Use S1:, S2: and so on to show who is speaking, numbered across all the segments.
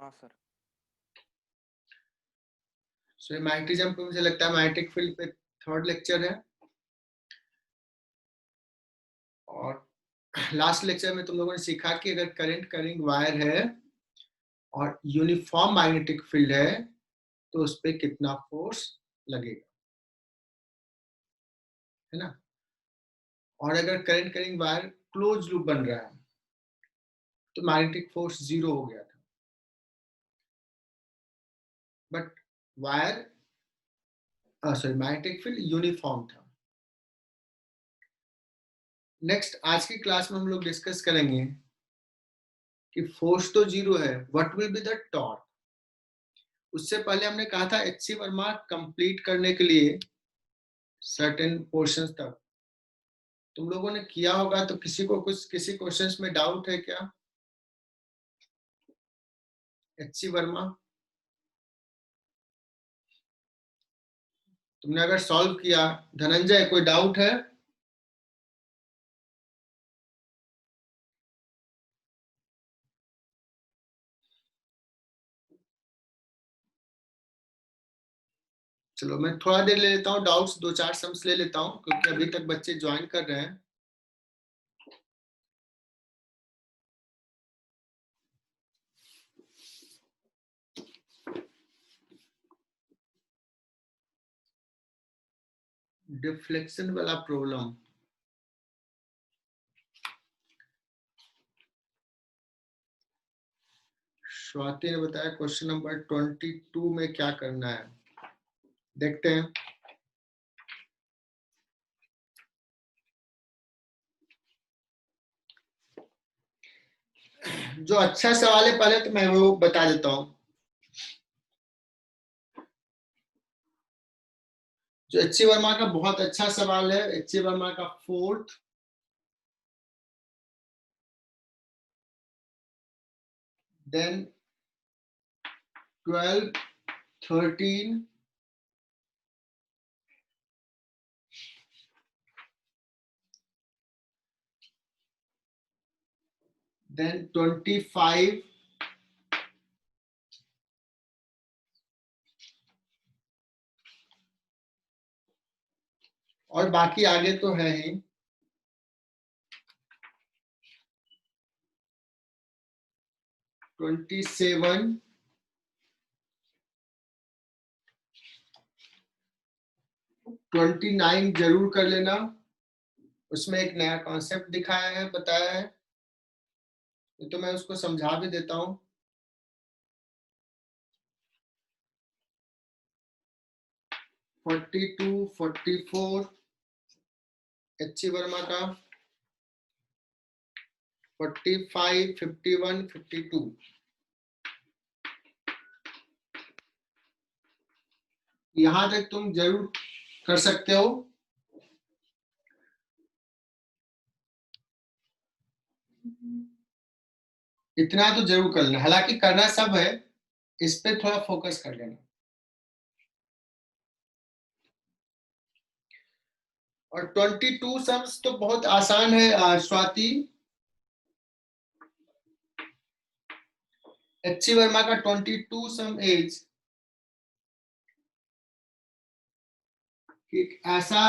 S1: हाँ सर।
S2: सो मैग्नेटिज्म पे मुझे लगता है मैग्नेटिक फील्ड पे थर्ड लेक्चर है, और लास्ट लेक्चर में तुम लोगों ने सीखा कि अगर करंट करिंग वायर है और यूनिफॉर्म मैग्नेटिक फील्ड है तो उस पर कितना फोर्स लगेगा, है ना। और अगर current carrying wire close loop बन रहा है तो मैग्नेटिक फोर्स 0 हो गया था, but wire sorry magnetic field uniform था। नेक्स्ट आज की क्लास में हम लोग डिस्कस करेंगे कि फोर्स तो 0 है, what will be the torque. उससे पहले हमने कहा था एच सी वर्मा कंप्लीट करने के लिए सर्टेन पोर्शंस तक तुम लोगों ने किया होगा, तो किसी को कुछ किसी क्वेश्चंस में डाउट है क्या? एच सी वर्मा तुमने अगर सॉल्व किया, धनंजय कोई डाउट है? चलो मैं थोड़ा देर ले लेता हूँ, डाउट्स 2-4 सम्स ले लेता हूँ क्योंकि अभी तक बच्चे ज्वाइन कर रहे हैं। डिफ्लेक्शन वाला प्रॉब्लम, स्वाति ने बताया क्वेश्चन नंबर 22 में क्या करना है, देखते हैं। जो अच्छा सवाल है पहले तो मैं वो बता देता हूँ। जो एच सी वर्मा का बहुत अच्छा सवाल है, एच सी वर्मा का 4th, देन 12, 13, देन 25, और बाकी आगे तो है ही। 27, 29 जरूर कर लेना, उसमें एक नया कॉन्सेप्ट दिखाया है, बताया है, तो मैं उसको समझा भी देता हूँ। 42, 44 एच सी वर्मा का, 45, 51, 52 यहां तक तुम जरूर कर सकते हो। इतना तो जरूर कर लेना, हालांकि करना सब है, इस पे थोड़ा फोकस कर लेना। और 22 सम्स तो बहुत आसान है स्वाति। एच सी वर्मा का 22 सम एज एक ऐसा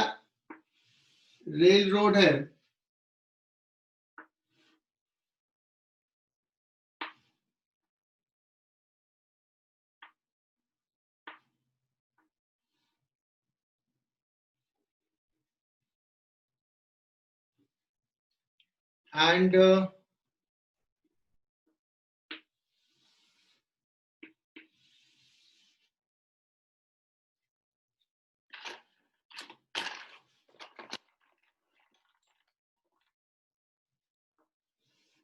S2: रेल रोड है एंड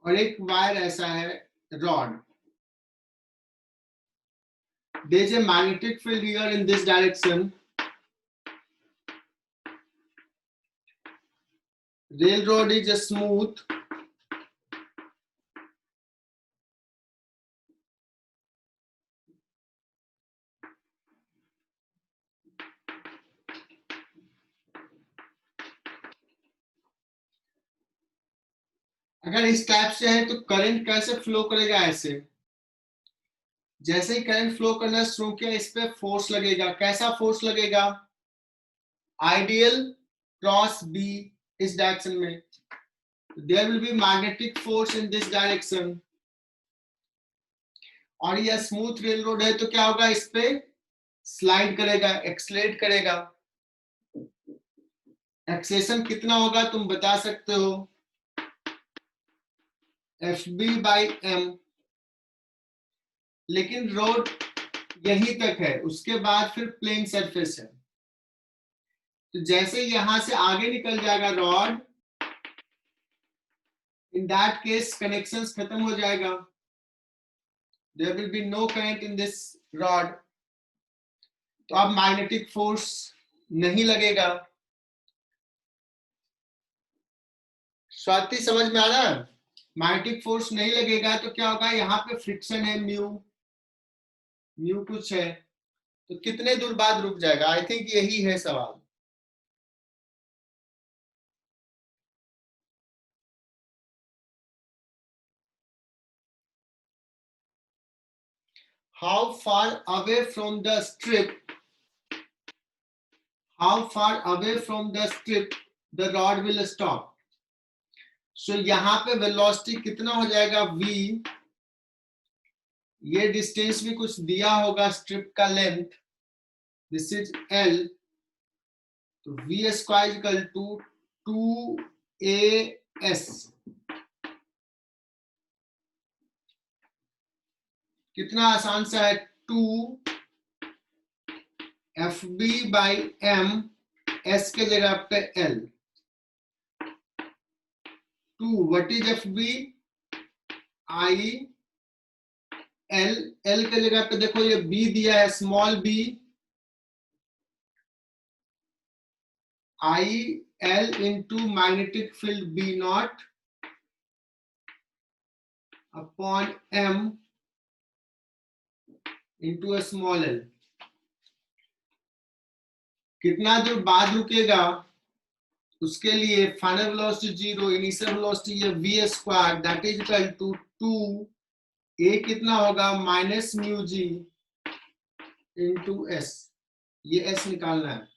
S2: और एक वायर ऐसा है rod. There is a magnetic field here in this direction. Railroad is a smooth. अगर इस टाइप से है तो करंट कैसे फ्लो करेगा? ऐसे जैसे ही करंट फ्लो करना शुरू किया, इस पे फोर्स लगेगा। कैसा फोर्स लगेगा? आइडियल क्रॉस बी इस डायरेक्शन में, there will be magnetic force in this direction. और यह स्मूथ रेल रोड है तो क्या होगा? इस पे स्लाइड करेगा, एक्सलेट करेगा। एक्सेलेरेशन कितना होगा तुम बता सकते हो? Fb/m। लेकिन रोड यहीं तक है, उसके बाद फिर प्लेन सरफेस है। तो जैसे यहां से आगे निकल जाएगा rod, in that case connections खत्म हो जाएगा, there will be no current in this rod. तो अब मैग्नेटिक फोर्स नहीं लगेगा। स्वाति समझ में आ रहा है? मैग्नेटिक फोर्स नहीं लगेगा तो क्या होगा? यहाँ पे फ्रिक्शन है, म्यू कुछ है, तो कितने दूर बाद रुक जाएगा? आई थिंक यही है सवाल। How far away from the strip? How far away from the strip the rod will stop? So यहाँ पे वेलोसिटी कितना हो जाएगा? v, ये डिस्टेंस भी कुछ दिया होगा, स्ट्रिप का लेंथ, दिस इज l, तो v square equal to 2as। कितना आसान सा है, 2 Fb/m, s के जगह पे l। 2 what is Fb? I L के जगह पे देखो ये B दिया है, small b, I L into magnetic field B nought upon M into small l। कितना दूर बाद रुकेगा उसके लिए फाइनल वेलोसिटी 0, इनिशियल वेलोसिटी ये v square that is equal to 2 a कितना होगा? Minus mu g into s। ये s निकालना है।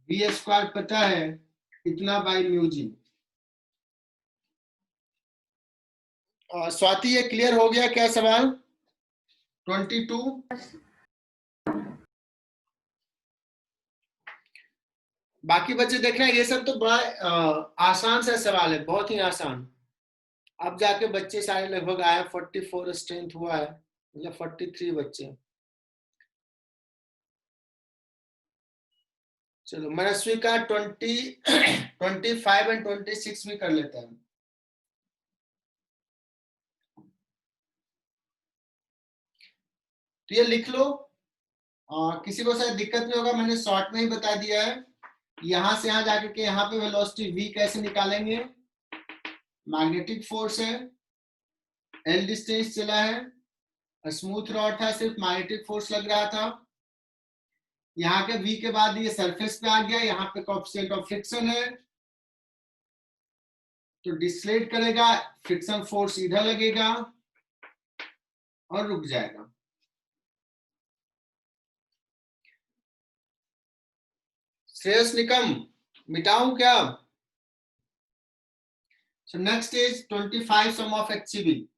S2: v स्क्वायर पता है इतना बाई म्यू जी। स्वाति ये क्लियर हो गया क्या सवाल? 22। बाकी बच्चे देखना, ये सब तो बड़ा आसान सा सवाल है, बहुत ही आसान। अब जाके बच्चे सारे लगभग आए, 44 स्ट्रेंथ हुआ है, मतलब 43 बच्चे। चलो मनस्वी का 25 एंड 26 भी कर लेते हैं। तो ये लिख लो, किसी को शायद दिक्कत नहीं होगा, मैंने शॉर्ट में ही बता दिया है। यहां से यहां जाकर के यहाँ पे वेलोसिटी v कैसे निकालेंगे? मैग्नेटिक फोर्स है, l डिस्टेंस चला है, स्मूथ रॉड था, सिर्फ मैग्नेटिक फोर्स लग रहा था। यहाँ के v के बाद ये सरफेस पे आ गया, यहाँ पे कोएफिशिएंट ऑफ फ्रिक्शन है, तो डिस्लेट करेगा, फ्रिक्शन फोर्स इधर लगेगा और रुक जाएगा। श्रेयस निकम मिटाऊं क्या? So next is 25 sum of HCB।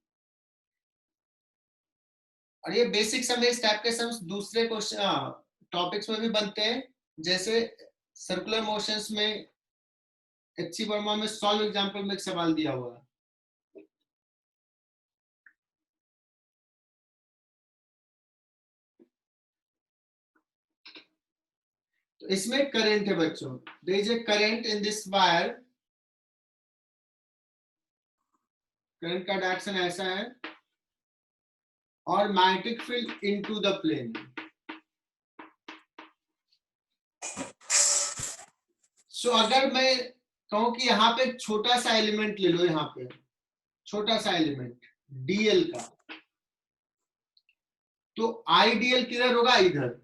S2: और ये बेसिक सम, इस टाइप के सम्स दूसरे क्वेश्चन टॉपिक्स में भी बनते हैं, जैसे सर्कुलर मोशंस में HC वर्मा में सॉल्व एग्जांपल में एक सवाल दिया हुआ है। तो इसमें करंट है बच्चों, there is a current in this wire, current का डायरेक्शन ऐसा है, और magnetic field into the plane. So अगर मैं कहूं कि यहाँ पे छोटा सा एलिमेंट ले लो, यहाँ पे छोटा सा एलिमेंट dl का, तो idl किधर होगा? इधर।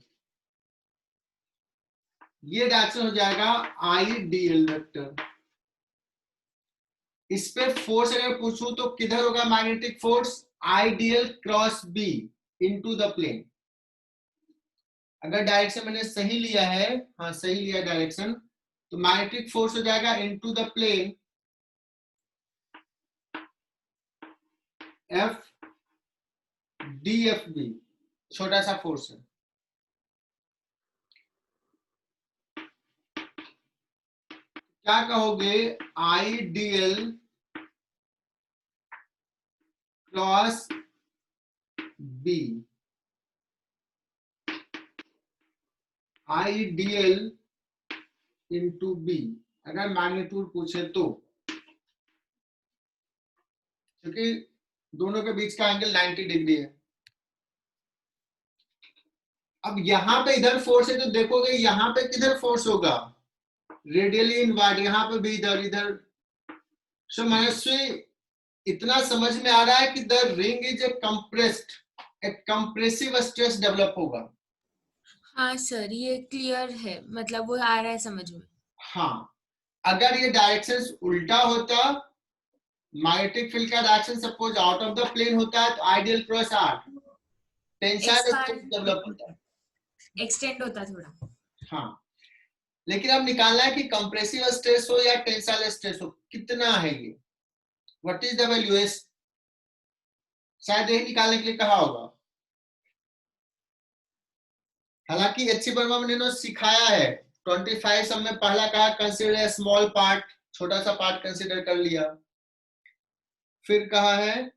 S2: ये डायरेक्शन हो जाएगा idl वेक्टर। इस पे फोर्स अगर पूछूं तो किधर होगा magnetic force, ideal cross B into the plane. अगर डायरेक्शन मैंने सही लिया है, हाँ सही लिया डायरेक्शन, तो मैग्नेटिक फोर्स हो जाएगा into the plane F D F B, छोटा सा फोर्स है। क्या कहोगे, ideal cross B, ideal into B, अगर मैग्नीट्यूड पूछे तो, क्योंकि दोनों के बीच का एंगल 90 डिग्री है। अब यहां पे इधर फोर्स है तो देखोगे यहां पे किधर फोर्स होगा, रेडियली इनवर्ड, यहां पे भी इधर इधर। सो मनस्वी इतना समझ में आ रहा है कि the ring is a compressed, एक कंप्रेसिव स्ट्रेस डेवलप होगा।
S1: हाँ सर, ये क्लियर है, मतलब वो आ रहा है समझ में।
S2: हाँ, अगर ये डायरेक्शन उल्टा होता, मैग्नेटिक फील्ड का direction suppose out of the plane होता है, तो ideal cross R tensile stress develop होता है।
S1: एक्सटेंड होता थोड़ा।
S2: हाँ, लेकिन अब निकालना है कि कंप्रेसिव स्ट्रेस हो या टेंसाइल स्ट्रेस हो, कितना है ये, what is the value S, शायद यही निकालने के लिए कहा होगा। हालांकि एच वर्मा ने सिखाया है 25 सब में, पहला कहा कंसीडर स्मॉल पार्ट, छोटा सा पार्ट कंसीडर कर लिया, फिर कहा है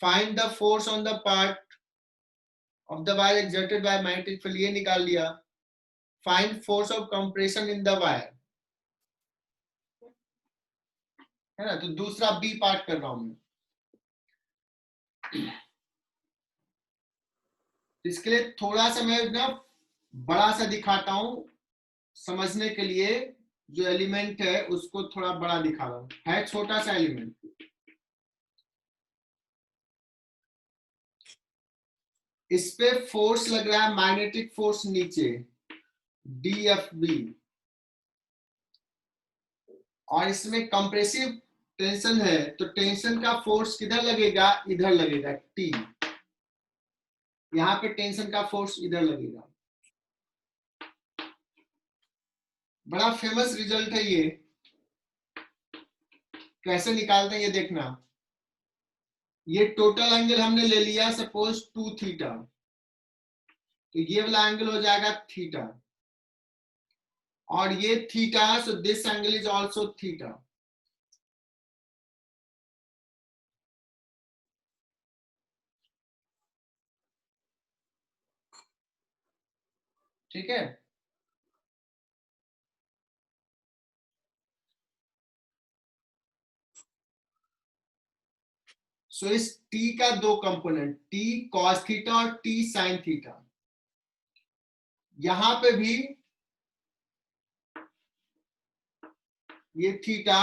S2: find the force on the part of the wire exerted by magnetic field, ये निकाल लिया, find force of compression in the wire, है ना, तो दूसरा बी पार्ट कर रहा हूं मैं। इसके लिए थोड़ा सा मैं ना बड़ा सा दिखाता हूं, समझने के लिए, जो एलिमेंट है उसको थोड़ा बड़ा दिखा रहा हूं, है छोटा सा एलिमेंट। इस पे फोर्स लग रहा है मैग्नेटिक फोर्स नीचे डी एफ बी, और इसमें कंप्रेसिव टेंशन है, तो टेंशन का फोर्स किधर लगेगा, इधर लगेगा टी, यहां पे टेंशन का फोर्स इधर लगेगा। बड़ा फेमस रिजल्ट है ये, कैसे निकालते हैं ये देखना। ये टोटल एंगल हमने ले लिया सपोज 2 थीटा, तो ये वाला एंगल हो जाएगा थीटा, और ये theta, so this angle is also theta. ठीक है, सो इस t का दो कंपोनेंट, t cos थीटा और t sin थीटा, यहां पे भी ये थीटा,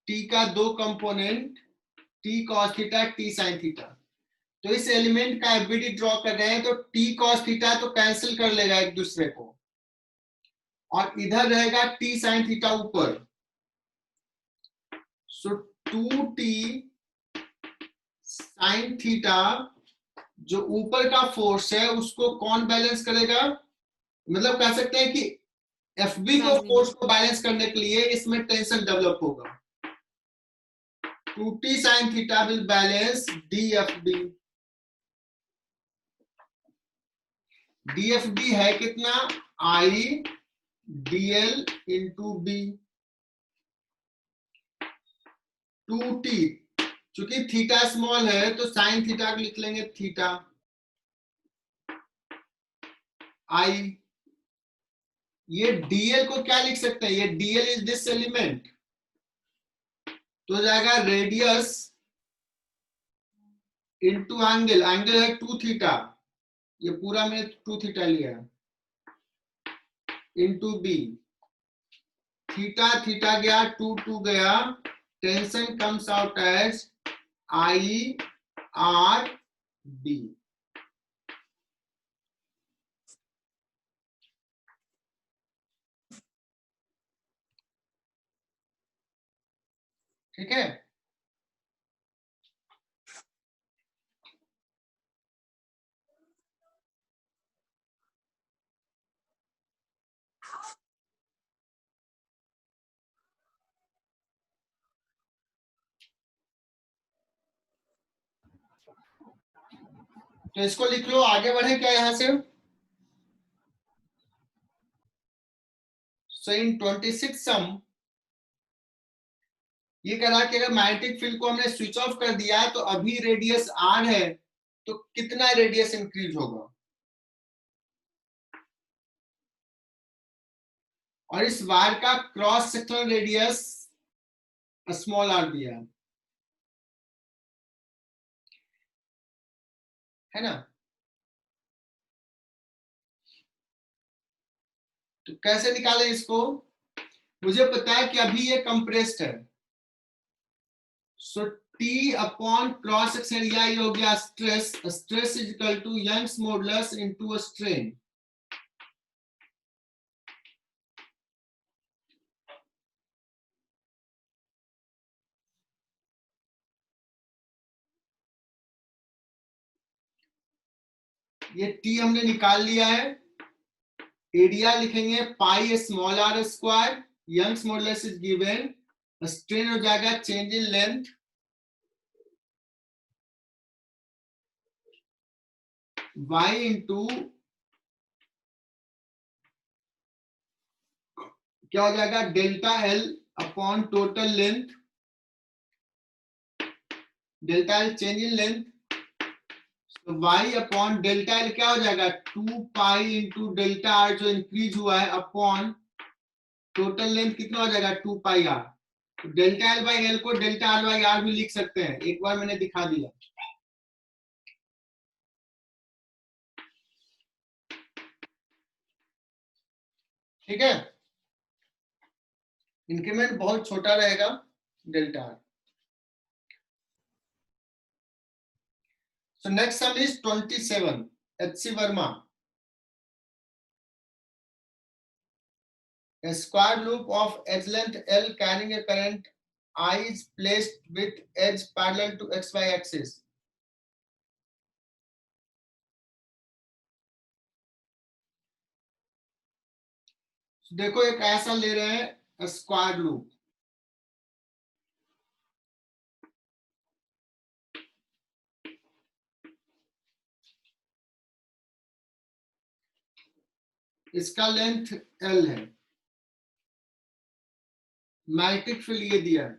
S2: t का दो component, t cos theta t sin theta, तो इस एलिमेंट का एफबीडी ड्रॉ कर रहे हैं, तो t cos थीटा तो कैंसिल कर लेगा एक दूसरे को, और इधर रहेगा t sin थीटा ऊपर, सो 2t sin थीटा, जो ऊपर का फोर्स है उसको कौन बैलेंस करेगा, मतलब कह सकते हैं कि एफबी को, फोर्स को बैलेंस करने के लिए इसमें टेंशन डेवलप होगा, 2t sin theta will balance DFB, DFB है कितना, आई डीएल इंटू बी, 2t, चूंकि थीटा स्मॉल है तो साइन थीटा को लिख लेंगे थीटा आई, ये डीएल को क्या लिख सकते हैं, ये डीएल इज दिस एलिमेंट, तो हो जाएगा रेडियस इंटू एंगल, एंगल है 2 थीटा, ये पूरा मैंने 2 थीटा लिया है, इंटू बी, थीटा थीटा गया, 2 2 गया, tension comes out as I R B. ठीक है। तो इसको लिख लो, आगे बढ़े क्या यहां से। सो इन 26 सम ये करा कि अगर मैग्नेटिक फील्ड को हमने स्विच ऑफ कर दिया है तो अभी रेडियस आर है, तो कितना रेडियस इंक्रीज होगा। और इस वायर का cross sectional radius small R दिया है ना। तो कैसे निकालें इसको। मुझे पता है कि अभी ये कंप्रेस्ड है, so T upon cross section area ये हो गया stress. Stress is equal to Young's modulus into strain. ये टी हमने निकाल लिया है। एरिया लिखेंगे pi small r square, Young's modulus is given, strain हो जाएगा change in length y into क्या हो जाएगा delta L upon total length, delta L change in length, y upon delta L क्या हो जाएगा 2 पाई इंटू डेल्टा आर जो increase हुआ है अपॉन टोटल लेंथ कितना हो जाएगा 2 पाई आर। तो डेल्टा एल बाई एल को डेल्टा आर बाई आर भी लिख सकते हैं, एक बार मैंने दिखा दिया। ठीक है, इंक्रीमेंट बहुत छोटा रहेगा delta R. So next sum is 27. H.C. Verma. A square loop of edge length L carrying a current I is placed with edge parallel to XY axis. देखो एक ऐसा ले रहे हैं स्क्वायर लूप, इसका लेंथ L है, magnetic field ये दिया है।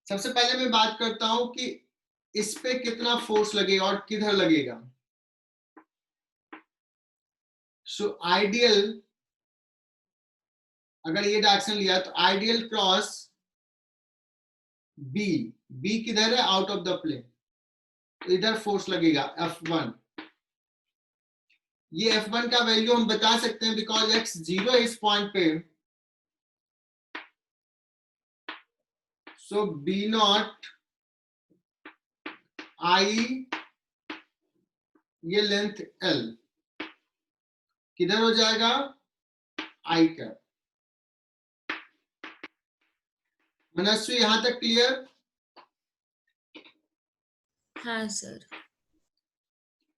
S2: सबसे पहले मैं बात करता हूं कि इस पे कितना फोर्स लगेगा और किधर लगेगा। सो आइडियल, अगर ये डायरेक्शन लिया तो आइडियल क्रॉस बी, बी किधर है आउट ऑफ द प्लेन, तो इधर फोर्स लगेगा F1। ये F1 का वैल्यू हम बता सकते हैं बिकॉज x जीरो इस पॉइंट पे, सो बी नॉट आई ये लेंथ L किधर हो जाएगा आई का। मनस्वी यहां तक क्लियर।
S1: हाँ सर।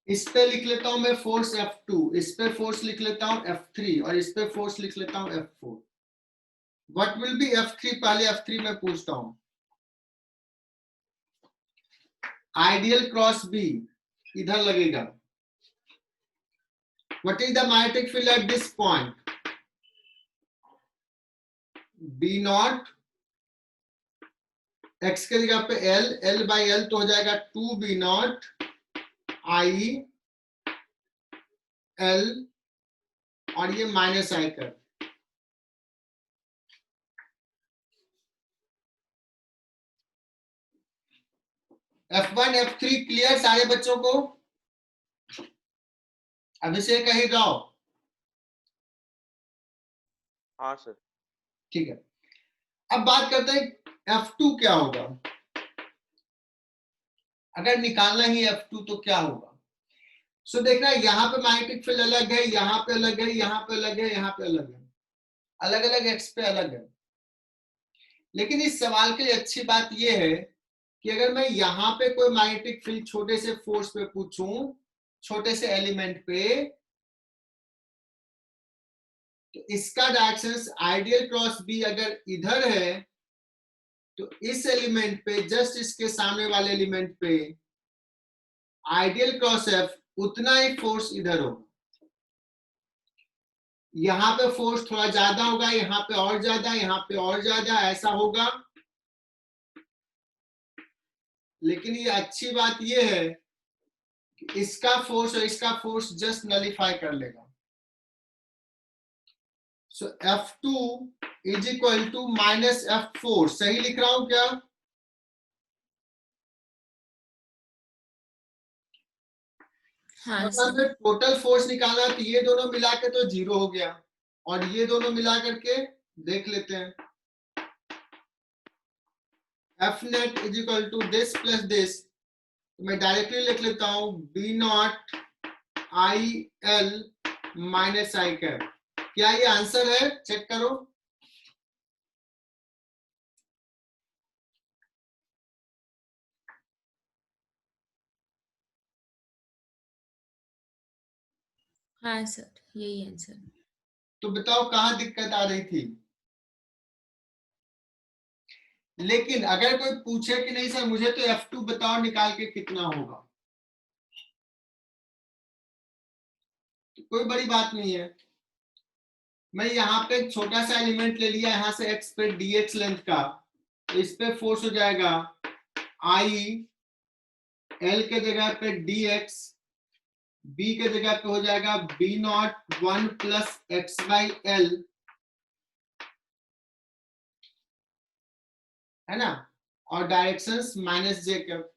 S2: इस पे लिख लेता हूं मैं फोर्स F2, इस पे फोर्स लिख लेता हूं F3 और इस पे फोर्स लिख लेता हूं F4। What will be F3, पहले F3 में पूछता हूं। आइडियल क्रॉस बी इधर लगेगा। What is the magnetic field at this point, B naught, X के जगह पे L, L बाई L तो हो जाएगा 2 बी नॉट आई L और ये माइनस आई कर। F1 F3 क्लियर सारे बच्चों को। अभिषेक कहीं जाओ।
S3: हाँ सर।
S2: ठीक है, अब बात करते हैं F2 क्या होगा। अगर निकालना ही F2 तो क्या होगा। सो देखना यहाँ पे मैग्नेटिक फील्ड अलग है, यहाँ पे अलग है, यहाँ पे अलग है, यहाँ पे अलग है, अलग अलग एक्स पे अलग है। लेकिन इस सवाल के लिए अच्छी बात यह है कि अगर मैं यहां पे कोई मैग्नेटिक फील्ड छोटे से फोर्स पे पूछूं, छोटे से एलिमेंट पे, तो इसका डायरेक्शन आइडियल क्रॉस बी अगर इधर है तो इस एलिमेंट पे, जस्ट इसके सामने वाले एलिमेंट पे आइडियल क्रॉस एफ उतना ही फोर्स इधर होगा। यहां पे फोर्स थोड़ा ज्यादा होगा, यहां पे और ज्यादा, यहां पे और ज्यादा, ऐसा होगा। लेकिन ये अच्छी बात ये है कि इसका फोर्स और इसका फोर्स जस्ट नलिफाई कर लेगा। So F2 is equal to minus F4। सही लिख रहा हूं क्या?
S1: हाँ
S2: मतलब
S1: सर।
S2: हमें टोटल फोर्स निकालना, तो ये दोनों मिला के तो 0 हो गया, और ये दोनों मिला करके देख लेते हैं। F net is equal to this plus this, तो मैं डायरेक्टली लिख लेता हूं B naught I L minus I cap. क्या ये आंसर है? चेक करो।
S1: हाँ सर, यही आंसर।
S2: तो बताओ कहां दिक्कत आ रही थी? लेकिन अगर कोई पूछे कि नहीं सर मुझे तो F2 बताओ निकाल के कितना होगा, तो कोई बड़ी बात नहीं है। मैं यहाँ पे एक छोटा सा एलिमेंट ले लिया, यहां से x पे dx लेंथ का, तो इस पे फोर्स हो जाएगा आई, एल के जगह पे dx, b के जगह पे हो जाएगा b not 1 plus x by L, है ना, और डायरेक्शंस माइनस जे कैप।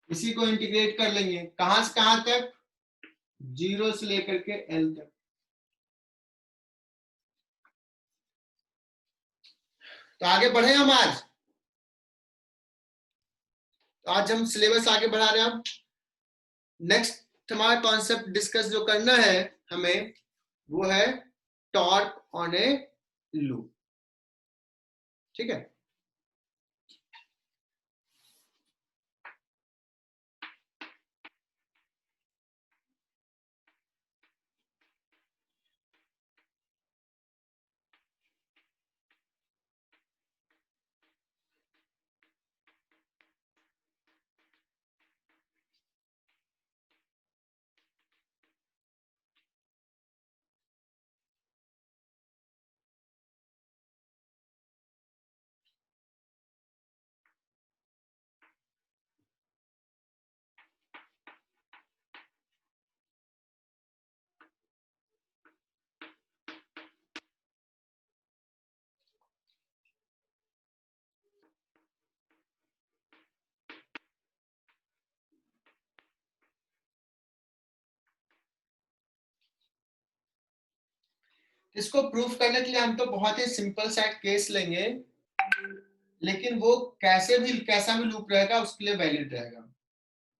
S2: इसी को इंटीग्रेट कर लेंगे, कहां से कहां तक? 0 से लेकर के एल तक। तो आगे बढ़े हम आज। तो आज हम सिलेबस आगे बढ़ा रहे हैं। नेक्स्ट हमारा कॉन्सेप्ट डिस्कस जो करना है हमें, वो है टॉर्क ऑन ए लूप। ठीक है। इसको प्रूफ करने के लिए हम तो बहुत ही सिंपल सा केस लेंगे, लेकिन वो कैसा भी लूप रहेगा उसके लिए वैलिड रहेगा।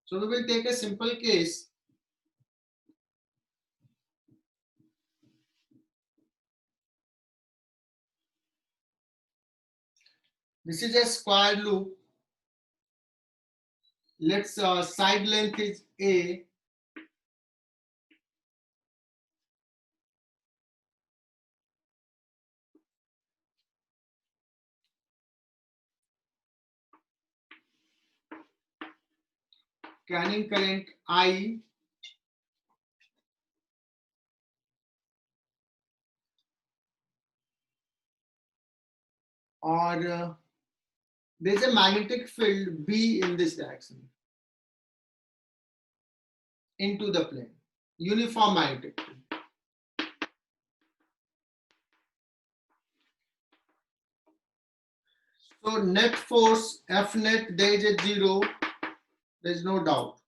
S2: So we will take a simple case. This is a square loop. Let's side length is a, carrying current I, और there is a magnetic field B in this direction into the plane, uniform magnetic field. So net force F net, there is a 0, there is no doubt.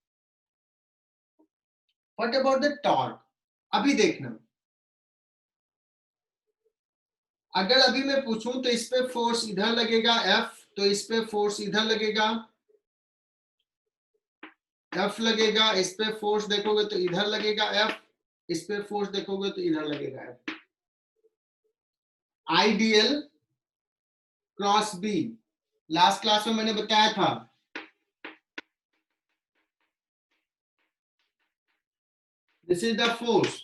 S2: What about the torque? अभी देखना, अगर अभी मैं पूछूं तो इस पे force इधर लगेगा F, तो इस पे फोर्स इधर लगेगा F लगेगा, इस पे फोर्स देखोगे तो इधर लगेगा F, इस पे फोर्स देखोगे तो इधर लगेगा F। Ideal cross B, last class में मैंने बताया था। This is the force.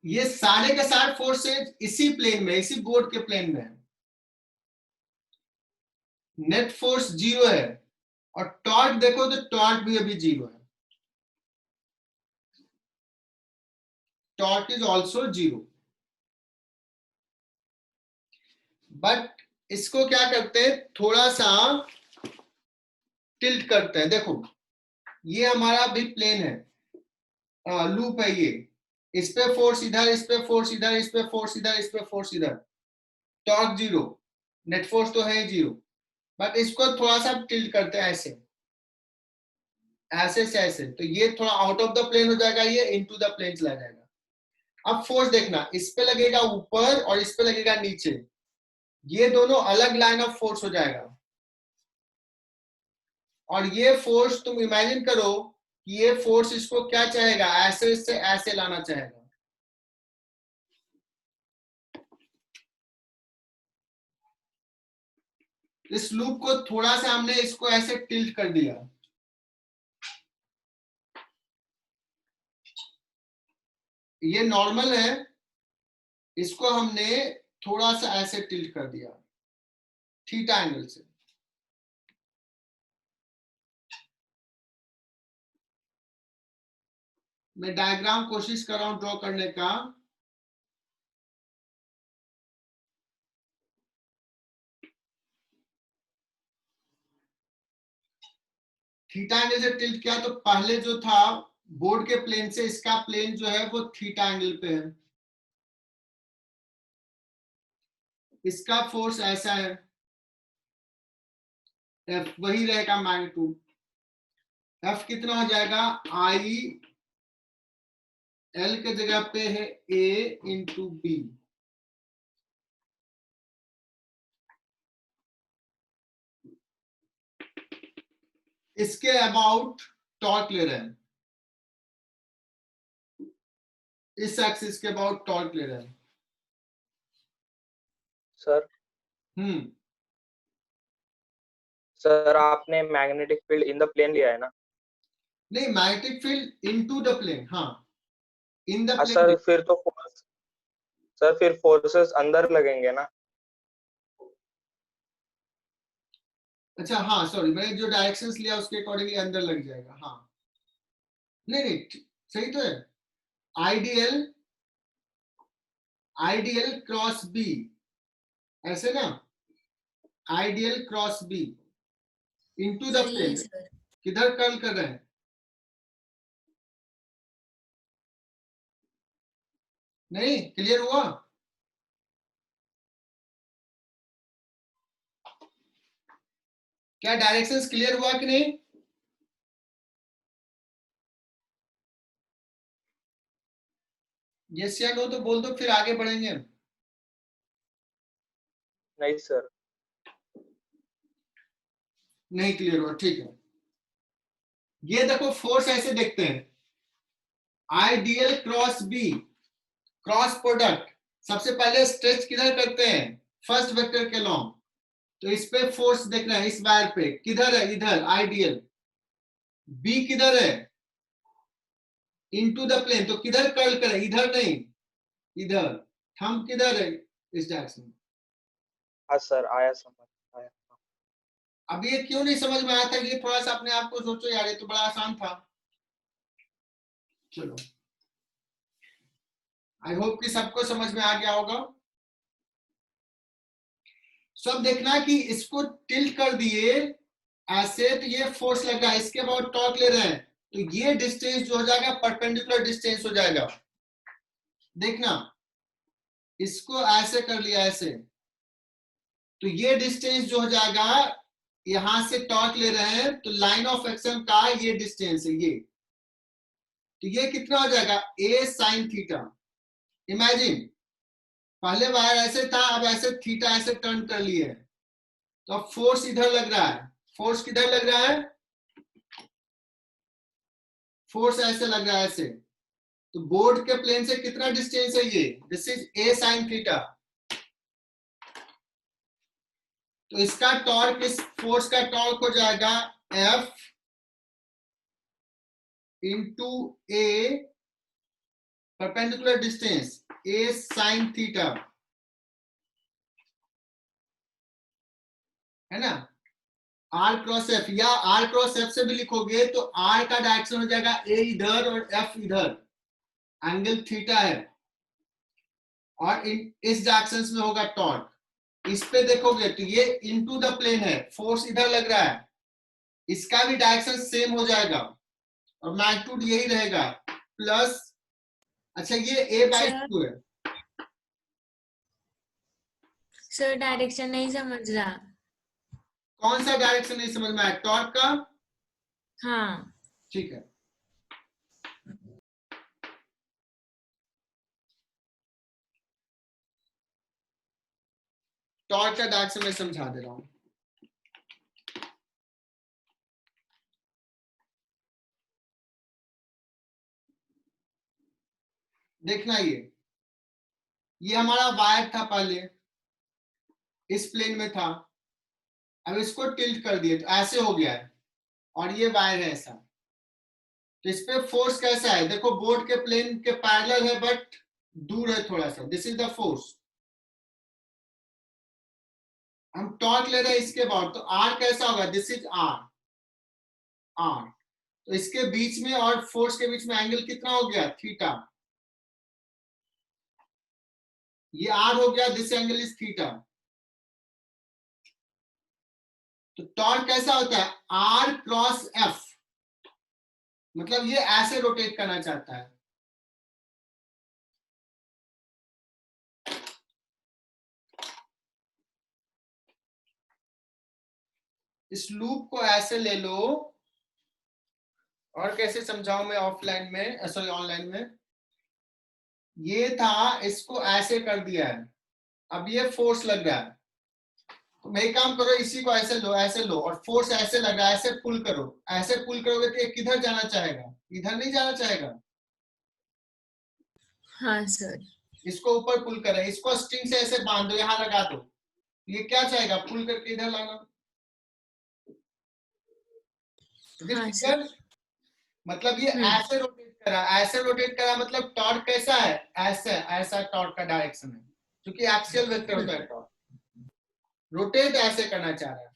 S2: ये सारे के सारे फोर्सेज इसी प्लेन में, इसी बोर्ड के प्लेन में है। नेट फोर्स 0 है, और टॉर्क देखो तो टॉर्क भी अभी 0 है। Torque is also 0। बट इसको क्या करते हैं, थोड़ा सा टिल्ट करते हैं। देखो ये हमारा भी प्लेन है, लूप है ये, इस पे फोर्स इधर, इस पे फोर्स इधर, इस पे फोर्स इधर, इस पे फोर्स इधर, टॉर्क 0, नेट फोर्स तो है 0। बट इसको थोड़ा सा टिल्ट करते हैं ऐसे, ऐसे से ऐसे, तो ये थोड़ा आउट ऑफ द प्लेन हो जाएगा, ये इनटू द प्लेन चला जाएगा। अब फोर्स देखना, इस पे लगेगा ऊपर और इस पे लगेगा नीचे, ये दोनों अलग लाइन ऑफ फोर्स हो जाएगा। और ये फोर्स तुम इमेजिन करो कि ये फोर्स इसको क्या चाहेगा, ऐसे से ऐसे लाना चाहेगा। इस लूप को थोड़ा सा हमने इसको ऐसे टिल्ट कर दिया, ये नॉर्मल है, इसको हमने थोड़ा सा ऐसे टिल्ट कर दिया थीटा एंगल से। मैं डायग्राम कोशिश कर रहा हूं ड्रॉ करने का। थीटा एंगल से टिल्ट किया तो पहले जो था बोर्ड के प्लेन से इसका प्लेन जो है वो थीटा एंगल पे है, इसका फोर्स ऐसा है, एफ वही रहेगा मैग्नीट्यूड। एफ कितना हो जाएगा, आई एल के जगह पे है ए इंटू बी। इसके अबाउट टॉर्क ले रहे हैं, इस एक्सिस के अबाउट टॉर्क ले रहे हैं।
S3: सर सर आपने magnetic field in the plane लिया है ना?
S2: नहीं, magnetic field into the plane, हाँ इन द प्लेन।
S3: सर फिर तो फोर्स, सर फिर फोर्सेस अंदर लगेंगे ना?
S2: अच्छा हाँ सॉरी, मैंने जो डायरेक्शंस लिया उसके अकॉर्डिंगली अंदर लग जाएगा। हाँ नहीं नहीं सही तो है। आइडियल, आइडियल क्रॉस बी, ऐसे ना, ideal cross B into the
S1: सही है
S2: प्लेन।
S1: सर।
S2: किधर कर्ल कर रहे हैं, नहीं क्लियर हुआ? क्या डायरेक्शंस क्लियर हुआ कि नहीं? यस या नो तो बोल दो, फिर आगे बढ़ेंगे।
S3: नहीं सर।
S2: नहीं क्लियर हुआ, ठीक है। ये देखो फोर्स ऐसे देखते हैं, ideal cross B, cross product, सबसे पहले स्ट्रेच किधर करते हैं, फर्स्ट वेक्टर के लॉन्ग, तो इस पे फोर्स देखना है, इस वायर पे किधर है, इधर आइडियल। बी किधर है, इनटू द प्लेन, तो किधर कर्ल करें, इधर नहीं इधर। थंब किधर है, इस डायरेक्शन में।
S3: हाँ सर, आया समझ आया।
S2: अब ये क्यों नहीं समझ में आया था, ये थोड़ा सा अपने आप को सोचो यार, ये तो बड़ा आसान था। चलो आई होप कि सबको समझ में आ गया होगा। सब देखना कि इसको टिल्ट कर दिए ऐसे, तो ये फोर्स लग रहा है, इसके बाद टॉर्क ले रहे हैं, तो ये डिस्टेंस जो हो जाएगा परपेंडिकुलर डिस्टेंस हो जाएगा। देखना इसको ऐसे कर लिया ऐसे, तो ये डिस्टेंस जो हो जाएगा, यहां से टॉर्क ले रहे हैं तो लाइन ऑफ एक्शन का ये डिस्टेंस है ये, तो ये कितना हो जाएगा, ए साइन थीटा। इमेजिन पहले वायर ऐसे था, अब ऐसे थीटा ऐसे टर्न कर लिए, तो अब फोर्स इधर लग रहा है, फोर्स किधर लग रहा है, फोर्स ऐसे लग रहा है ऐसे, तो बोर्ड के प्लेन से कितना डिस्टेंस है ये? This is a sin theta. तो इसका टॉर्क, इस फोर्स का टॉर्क हो जाएगा F into a perpendicular distance a sin theta, है ना, R क्रॉस F, या R क्रॉस F से भी लिखोगे तो R का डायरेक्शन हो जाएगा a इधर और F इधर, एंगल थीटा है, और इस डायरेक्शन में होगा टॉर्क। इस पे देखोगे तो ये इनटू द प्लेन है, फोर्स इधर लग रहा है, इसका भी डायरेक्शन सेम हो जाएगा और मैग्नीट्यूड यही रहेगा प्लस। अच्छा ये a/2 है।
S1: सर डायरेक्शन नहीं समझ रहा।
S2: कौन सा डायरेक्शन नहीं समझ में आया? टॉर्क का?
S1: हाँ
S2: ठीक है, टॉर्क का डायरेक्शन मैं समझा दे रहा हूं। देखना ये हमारा वायर था, पहले इस प्लेन में था, अब इसको टिल्ट कर दिए तो ऐसे हो गया है, और ये वायर है ऐसा। तो इस पे फोर्स कैसा है? देखो बोर्ड के प्लेन के पैरेलल है बट दूर है थोड़ा सा, दिस इज द फोर्स। हम टॉर्क ले रहे हैं इसके बाद, तो आर कैसा होगा? This is R. तो इसके बीच में और फोर्स के बीच में एंगल कितना हो गया? थीटा। ये आर हो गया, दिस एंगल इज थीटा। तो टॉर्क कैसा होता है? आर क्रॉस एफ, मतलब ये ऐसे रोटेट करना चाहता है, इस लूप को ऐसे ले लो, और कैसे समझाऊं मैं ऑफलाइन में, सॉरी ऑनलाइन में। ये था, इसको ऐसे कर दिया है, अब ये फोर्स लग रहा है, तो मैं एक काम करो, इसी को ऐसे लो और फोर्स ऐसे लग रहा है, ऐसे पुल करो। ऐसे पुल करोगे तो ये किधर जाना चाहेगा? इधर नहीं जाना चाहेगा।
S1: हाँ सर।
S2: इसको ऊपर पुल करें, इसको स्ट्रिंग से ऐसे बांध दो, यहां लगा दो, ये क्या चाहेगा? पुल करके इधर लाना।
S1: हाँ सर।
S2: मतलब ये ऐसे रोटेट करा मतलब टॉर्क कैसा है? ऐसा टॉर्क का डायरेक्शन है, क्योंकि एक्सियल वेक्टर होता है टॉर्क। रोटेट ऐसे करना चाह रहा है,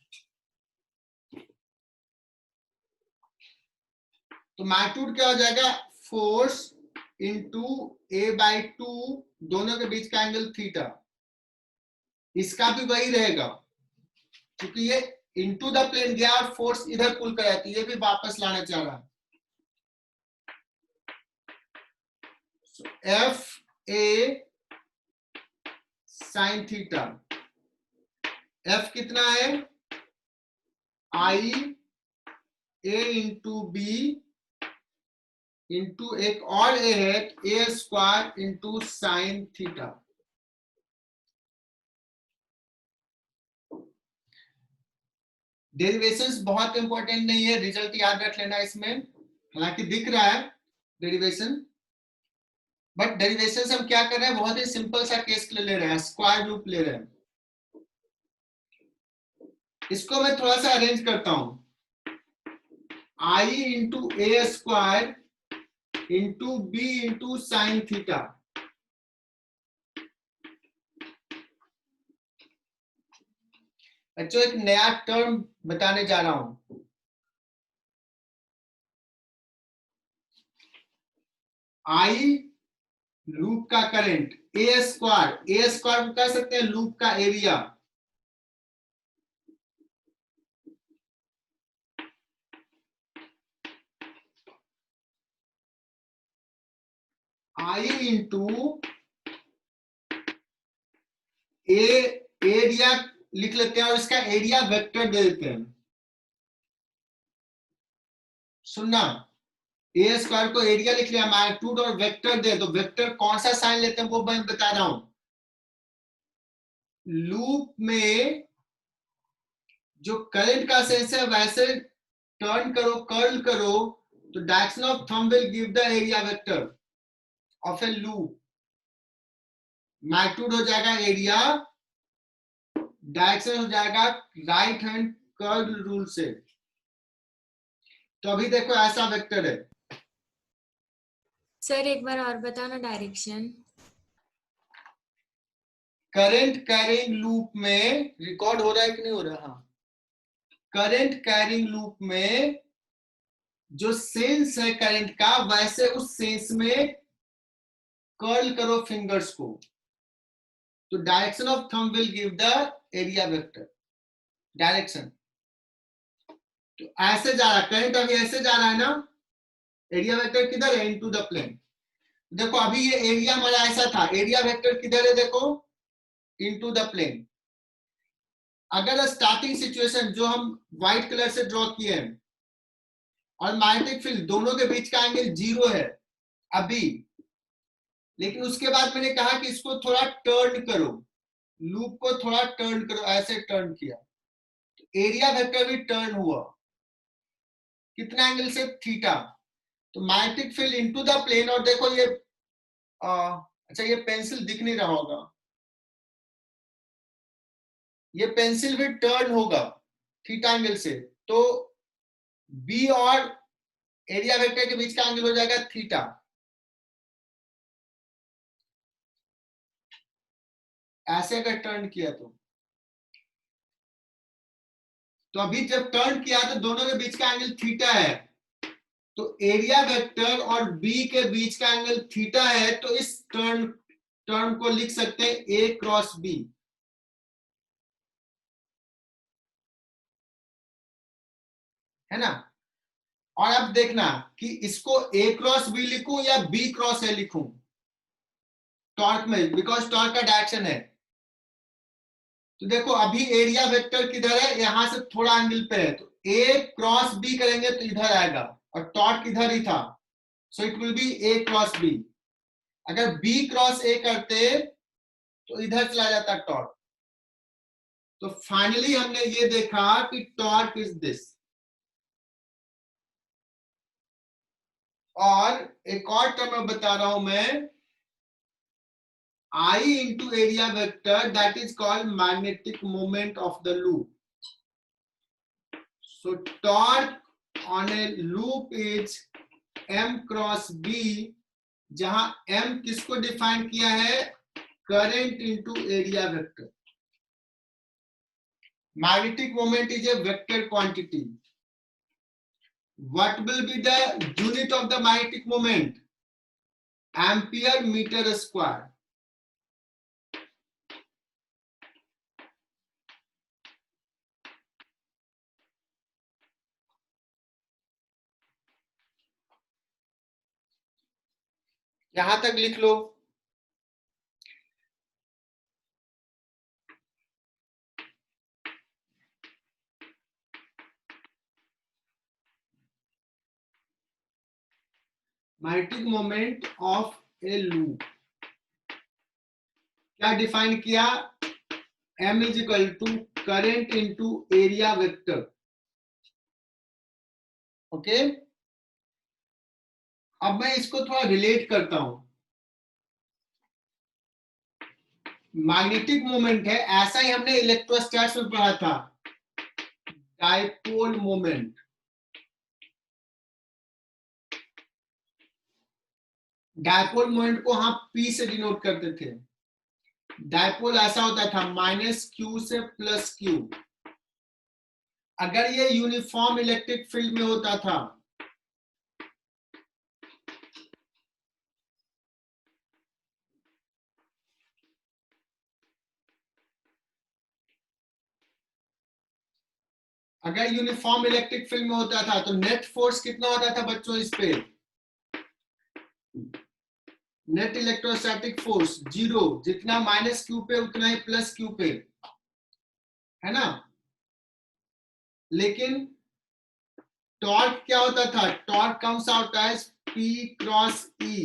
S2: तो मैग्नीट्यूड क्या हो जाएगा? फोर्स इंटू a/2, दोनों के बीच का एंगल थीटा। इसका भी वही रहेगा, क्योंकि ये इंटू द प्लेन गया और फोर्स इधर पुल कराया, तो ये भी वापस लाना चाह रहा है। F A sine theta, F कितना है? I A into B into एक और ए है, A square into sine theta. Derivations बहुत इंपॉर्टेंट नहीं है, रिजल्ट याद रख लेना इसमें, हालांकि दिख रहा है डेरिवेशन, बट डेरिवेशन हम क्या कर रहे हैं? बहुत ही सिंपल सा केस ले रहे हैं, स्क्वायर रूट ले रहे हैं। इसको मैं थोड़ा सा अरेंज करता हूं, I into A square into B into sine theta. बच्चों एक नया टर्म बताने जा रहा हूं, आई लूप का करंट, ए स्क्वायर कह सकते हैं लूप का एरिया, आई इंटू एरिया लिख लेते हैं और इसका एरिया वेक्टर दे देते हैं। सुनना, ए स्क्वायर को एरिया लिख लिया, मैग्नीट्यूड और वेक्टर दे, तो वेक्टर कौन सा साइन लेते हैं वो मैं बता रहा हूं। लूप में जो करंट का सेंस है वैसे टर्न करो, कर्ल करो, तो direction of thumb will give the area vector. Of A loop, magnitude हो जाएगा एरिया, डायरेक्शन हो जाएगा राइट हैंड कर्ल रूल से। तो अभी देखो ऐसा वेक्टर है,
S1: सर एक बार और बताना डायरेक्शन।
S2: करंट कैरिंग लूप में रिकॉर्ड हो रहा है कि नहीं हो रहा? करंट कैरिंग लूप में जो सेंस है करंट का, वैसे उस सेंस में कर्ल करो फिंगर्स को, तो direction of thumb will give the area vector direction. तो ऐसे जा रहा है करंट, अभी ऐसे जा रहा है ना, एरिया वेक्टर किधर है? Into the plane. देखो अभी ये एरिया हमारा ऐसा था, एरिया वेक्टर किधर है? देखो इनटू द प्लेन। अगर स्टार्टिंग सिचुएशन जो हम व्हाइट कलर से ड्रॉ किए हैं और मैग्नेटिक फील्ड दोनों के बीच का एंगल 0 है अभी, लेकिन उसके बाद मैंने कहा कि इसको थोड़ा टर्न करो, लूप को थोड़ा टर्न करो, ऐसे टर्न किया, एरिया वेक्टर भी टर्न हुआ, कितना एंगल से? थीटा। तो magnetic field into the plane, और देखो ये अच्छा ये पेंसिल दिख नहीं रहा होगा, ये पेंसिल भी टर्न होगा थीटा एंगल से, तो बी और एरिया वेक्टर के बीच का एंगल हो जाएगा थीटा। ऐसे अगर टर्न किया तो अभी जब टर्न किया तो दोनों के बीच का एंगल थीटा है, तो एरिया वेक्टर और बी के बीच का एंगल थीटा है, तो इस टर्म को लिख सकते हैं ए क्रॉस बी, है ना। और अब देखना कि इसको ए क्रॉस बी लिखूं या बी क्रॉस ए लिखूं टॉर्क में, बिकॉज टॉर्क का डायरेक्शन है। तो देखो अभी एरिया वेक्टर किधर है? यहां से थोड़ा एंगल पे है, तो ए क्रॉस बी करेंगे तो इधर आएगा, और टॉर्क इधर ही था, so it will be A cross B. अगर बी क्रॉस ए करते तो इधर चला जाता टॉर्क। तो फाइनली हमने ये देखा कि टॉर्क इज दिस। और एक और टर्म मैं बता रहा हूं मैं, I into area vector, that is called magnetic moment of the loop. So torque on a loop is M cross B, जहां M किसको डिफाइन किया है? Current into area vector. Magnetic moment is a vector quantity. What will be the unit of the magnetic moment? Ampere meter square. यहां तक लिख लो। Magnetic moment of a loop क्या define किया? M is equal to current into area vector. Okay, अब मैं इसको थोड़ा रिलेट करता हूं। मैग्नेटिक मोमेंट है, ऐसा ही हमने इलेक्ट्रोस्टैटिक्स में पढ़ा था, डायपोल मोमेंट। डायपोल मोमेंट को हम P से डिनोट करते थे। डायपोल ऐसा होता था माइनस Q से प्लस Q। अगर ये यूनिफॉर्म इलेक्ट्रिक फील्ड में होता था, अगर यूनिफॉर्म इलेक्ट्रिक फील्ड में होता था तो नेट फोर्स कितना होता था बच्चों इस पे? नेट इलेक्ट्रोस्टैटिक फोर्स 0, जितना माइनस Q पे उतना ही प्लस Q पे, है ना। लेकिन टॉर्क क्या होता था? टॉर्क कौन सा होता है? P cross E।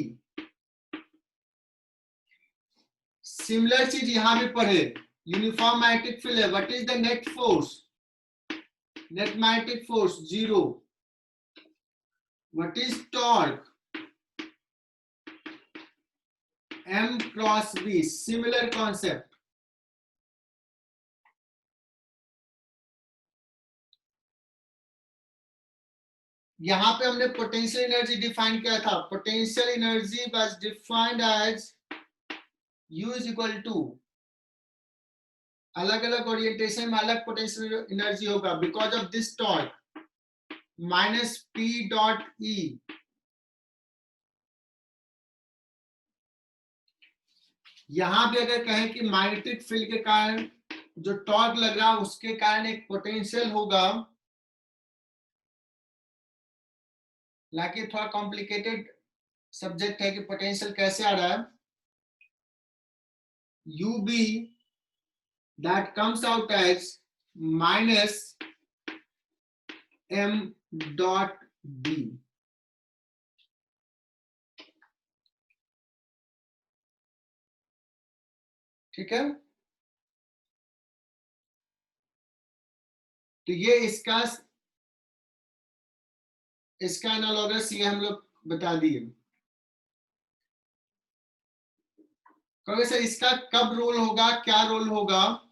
S2: सिमिलर चीज यहां भी पढ़े, यूनिफॉर्म मैग्नेटिक फील्ड है, what is the net force? Net magnetic force 0। What is torque? M cross B, similar concept. यहां पे हमने पोटेंशियल एनर्जी डिफाइन किया था। Potential energy was defined as U is equal to, अलग अलग orientation में अलग पोटेंशियल एनर्जी होगा, because of this torque minus P dot E। यहां भी अगर कहें कि मैग्नेटिक फील्ड के कारण जो टॉर्क लग रहा है उसके कारण एक पोटेंशियल होगा, हालांकि थोड़ा कॉम्प्लिकेटेड सब्जेक्ट है कि पोटेंशियल कैसे आ रहा है। UB that comes out as minus M dot B। ठीक है, तो ये इसका एनालॉगस ये हम लोग बता दिए। कहोगे सर इसका कब रोल होगा, क्या रोल होगा?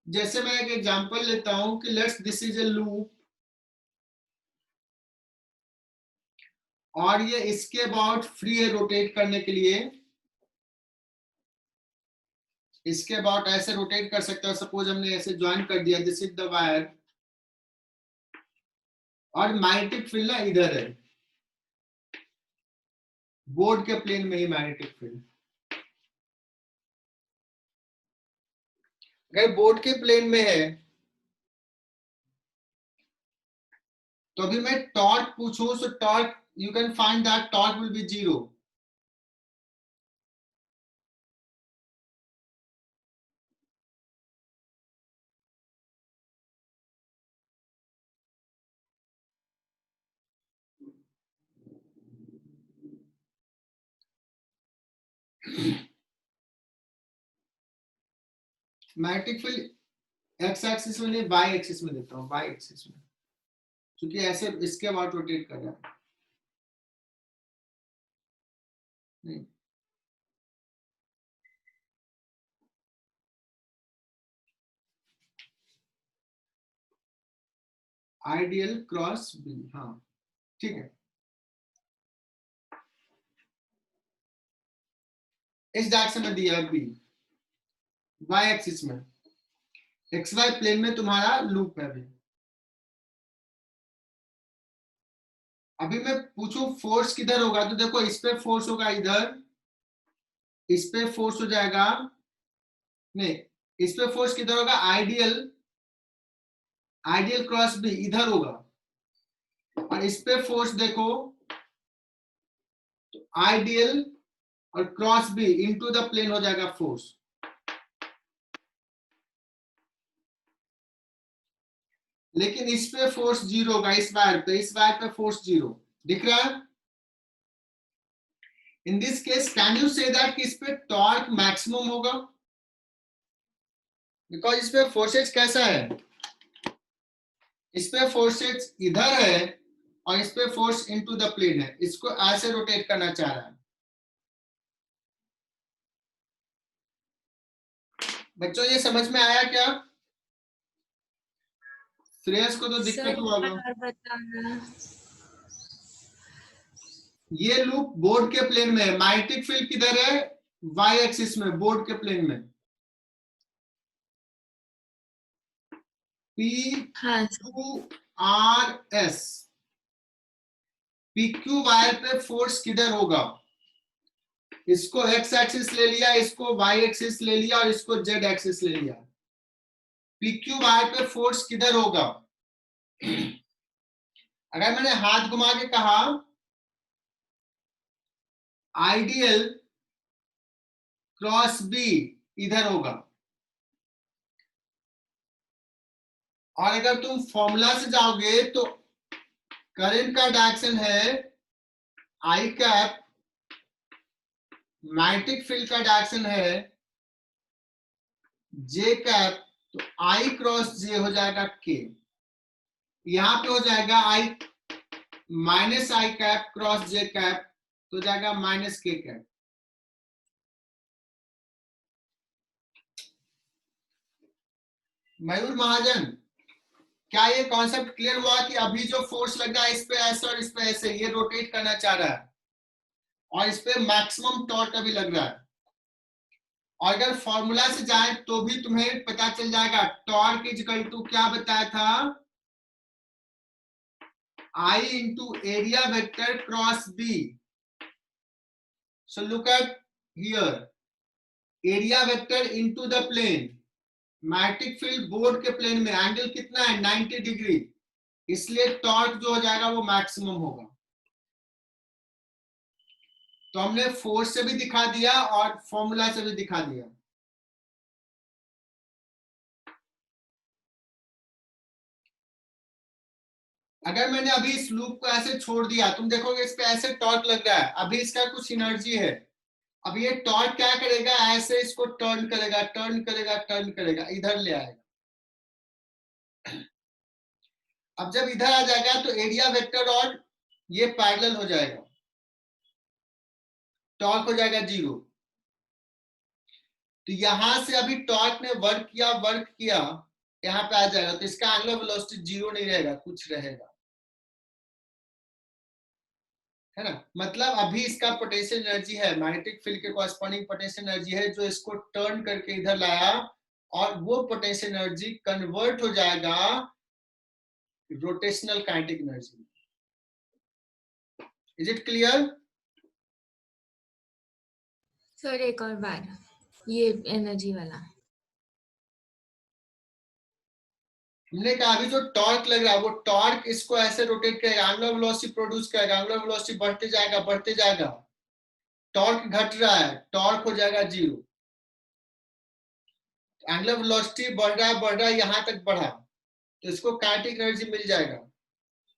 S2: जैसे मैं एक एग्जांपल लेता हूं कि let's this is a loop और ये इसके अबाउट फ्री है रोटेट करने के लिए, इसके अबाउट ऐसे रोटेट कर सकता है। सपोज हमने ऐसे ज्वाइन कर दिया, दिस इज द वायर, और मैग्नेटिक फील्ड ना इधर है, बोर्ड के प्लेन में ही मैग्नेटिक फील्ड। अगर बोर्ड के प्लेन में है तो अभी मैं टॉर्क पूछूं, सो torque you can find that torque will be 0। Magnetic field x axis में नहीं, वाई एक्सिस में देता हूं, वाई एक्सिस में, क्योंकि ऐसे इसके अबाउट रोटेट कर रहा है। नहीं, आइडियल क्रॉस बी, हाँ ठीक है। इस डायरेक्शन में दिया बी, वाई एक्सिस में, एक्स वाई प्लेन में तुम्हारा लूप है। अभी मैं पूछूं फोर्स किधर होगा, तो देखो इस पे फोर्स होगा इधर, इस पे फोर्स हो जाएगा, नहीं इस पे फोर्स किधर होगा, आइडियल, आइडियल क्रॉस बी इधर होगा, और इस पे फोर्स देखो तो आइडियल और cross B into the plane हो जाएगा फोर्स। लेकिन इस पे फोर्स 0 होगा, इस वायर पे, इस वायर पे फोर्स 0 दिख रहा है। In this case can you से दैट कि इस पे टॉर्क मैक्सिमम होगा, बिकॉज इस पे फोर्सेज कैसा है, इस पे फोर्सेज इधर है और इस पे फोर्स इनटू द प्लेन है, इसको ऐसे रोटेट करना चाह रहा है। बच्चों ये समझ में आया क्या? श्रेयस को तो दिक्कत हुआ होगा। ये लूप बोर्ड के प्लेन में है, मैग्नेटिक फील्ड किधर है, वाई एक्सिस में, बोर्ड के प्लेन में। PQRS, PQ वायर पे फोर्स किधर होगा, इसको एक्स एक्सिस ले लिया, इसको वाई एक्सिस ले लिया और इसको जेड एक्सिस ले लिया। PQ वायर पे फोर्स किधर होगा? अगर मैंने हाथ घुमा के कहा आइडियल क्रॉस बी इधर होगा, और अगर तुम फॉर्मूला से जाओगे तो करंट का डायरेक्शन है आई कैप, मैग्नेटिक फील्ड का डायरेक्शन है जे कैप, तो आई क्रॉस जे हो जाएगा के। यहां पे हो जाएगा आई minus I cap cross J cap, तो जाएगा माइनस के कैप। मयूर महाजन, क्या ये कॉन्सेप्ट क्लियर हुआ कि अभी जो फोर्स लग रहा है इस पे ऐसे और इस पे ऐसे, ये रोटेट करना चाह रहा है और इस पे मैक्सिमम टॉर्क अभी लग रहा है। और अगर फॉर्मूला से जाए तो भी तुम्हें पता चल जाएगा, टॉर्क इज इक्वल टू क्या बताया था, I into area vector cross B. So look at here, area vector into the plane, magnetic field board के प्लेन में, एंगल कितना है 90 डिग्री, इसलिए टॉर्क जो हो जाएगा वो मैक्सिमम होगा। तो हमने फोर्स से भी दिखा दिया और फॉर्मूला से भी दिखा दिया। अगर मैंने अभी इस लूप को ऐसे छोड़ दिया, तुम देखोगे इस पे ऐसे टॉर्क लग रहा है, अभी इसका कुछ एनर्जी है, अब ये टॉर्क क्या करेगा, ऐसे इसको टर्न करेगा टर्न करेगा टर्न करेगा, इधर ले आएगा। अब जब इधर आ जाएगा तो एरिया वेक्टर और ये पैरेलल हो जाएगा, टॉर्क हो जाएगा 0। तो यहां से अभी टॉर्क ने वर्क किया यहाँ पे आ जाएगा, तो इसका एंगुलर वेलोसिटी 0 नहीं रहेगा, कुछ रहेगा, है ना। मतलब अभी इसका पोटेंशियल एनर्जी है, मैग्नेटिक फील्ड के कॉरस्पॉन्डिंग पोटेंशियल एनर्जी है जो इसको टर्न करके इधर लाया, और वो पोटेंशियल एनर्जी कन्वर्ट हो जाएगा rotational kinetic energy. Is it clear?
S1: Sir एक और बार ये एनर्जी वाला।
S2: हमने कहा अभी जो टॉर्क लग रहा है वो टॉर्क इसको ऐसे रोटेट करेगा, एंगुलर वेलोसिटी प्रोड्यूस करेगा, एंगुलर वेलोसिटी बढ़ते जाएगा, टॉर्क घट रहा है, टॉर्क हो जाएगा 0। एंगुलर वेलोसिटी बढ़ रहा है यहां तक बढ़ा, तो इसको काइनेटिक एनर्जी मिल जाएगा।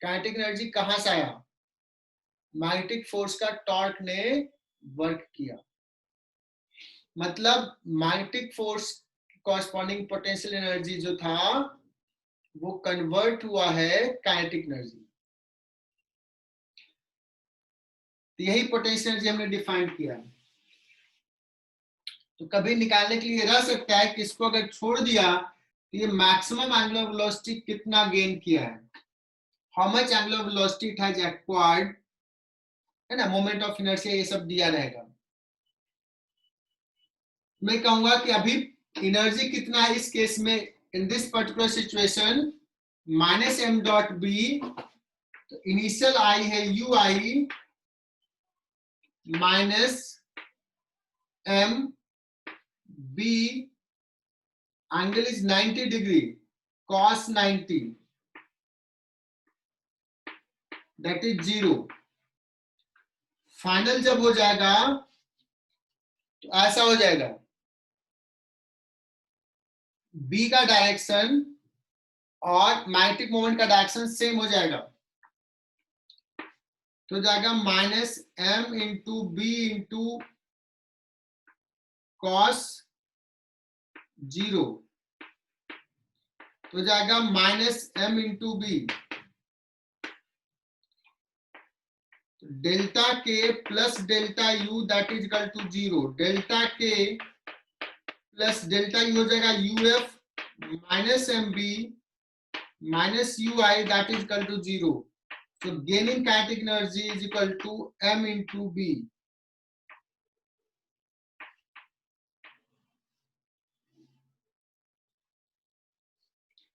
S2: काइनेटिक एनर्जी कहां से आया, मैग्नेटिक फोर्स का टॉर्क ने वर्क किया, मतलब magnetic force corresponding potential energy जो था वो कन्वर्ट हुआ है काइनेटिक एनर्जी। तो यही पोटेंशियल एनर्जी हमने डिफाइन किया। तो कभी निकालने के लिए रह सकता है कि इसको अगर छोड़ दिया तो ये मैक्सिमम एंगुलर वेलोसिटी कितना गेन किया है, how much angular velocity it has acquired, है ना, मोमेंट ऑफ इनर्शिया, ये सब दिया रहेगा। मैं कहूंगा कि अभी एनर्जी कितना है इस केस में, in this particular situation minus M dot B, तो इनिशियल आई है U I minus M B, angle is 90 degree, cos 90, that is 0। Final जब हो जाएगा तो ऐसा हो जाएगा, बी का डायरेक्शन और मैग्नेटिक मोमेंट का डायरेक्शन सेम हो जाएगा, तो जाएगा minus M into B into cos 0, तो जाएगा minus M into B, delta K plus delta U that is equal to 0, delta K plus delta U हो जाएगा U F minus M B minus U I that is equal to 0। So gaining kinetic energy is equal to m into b.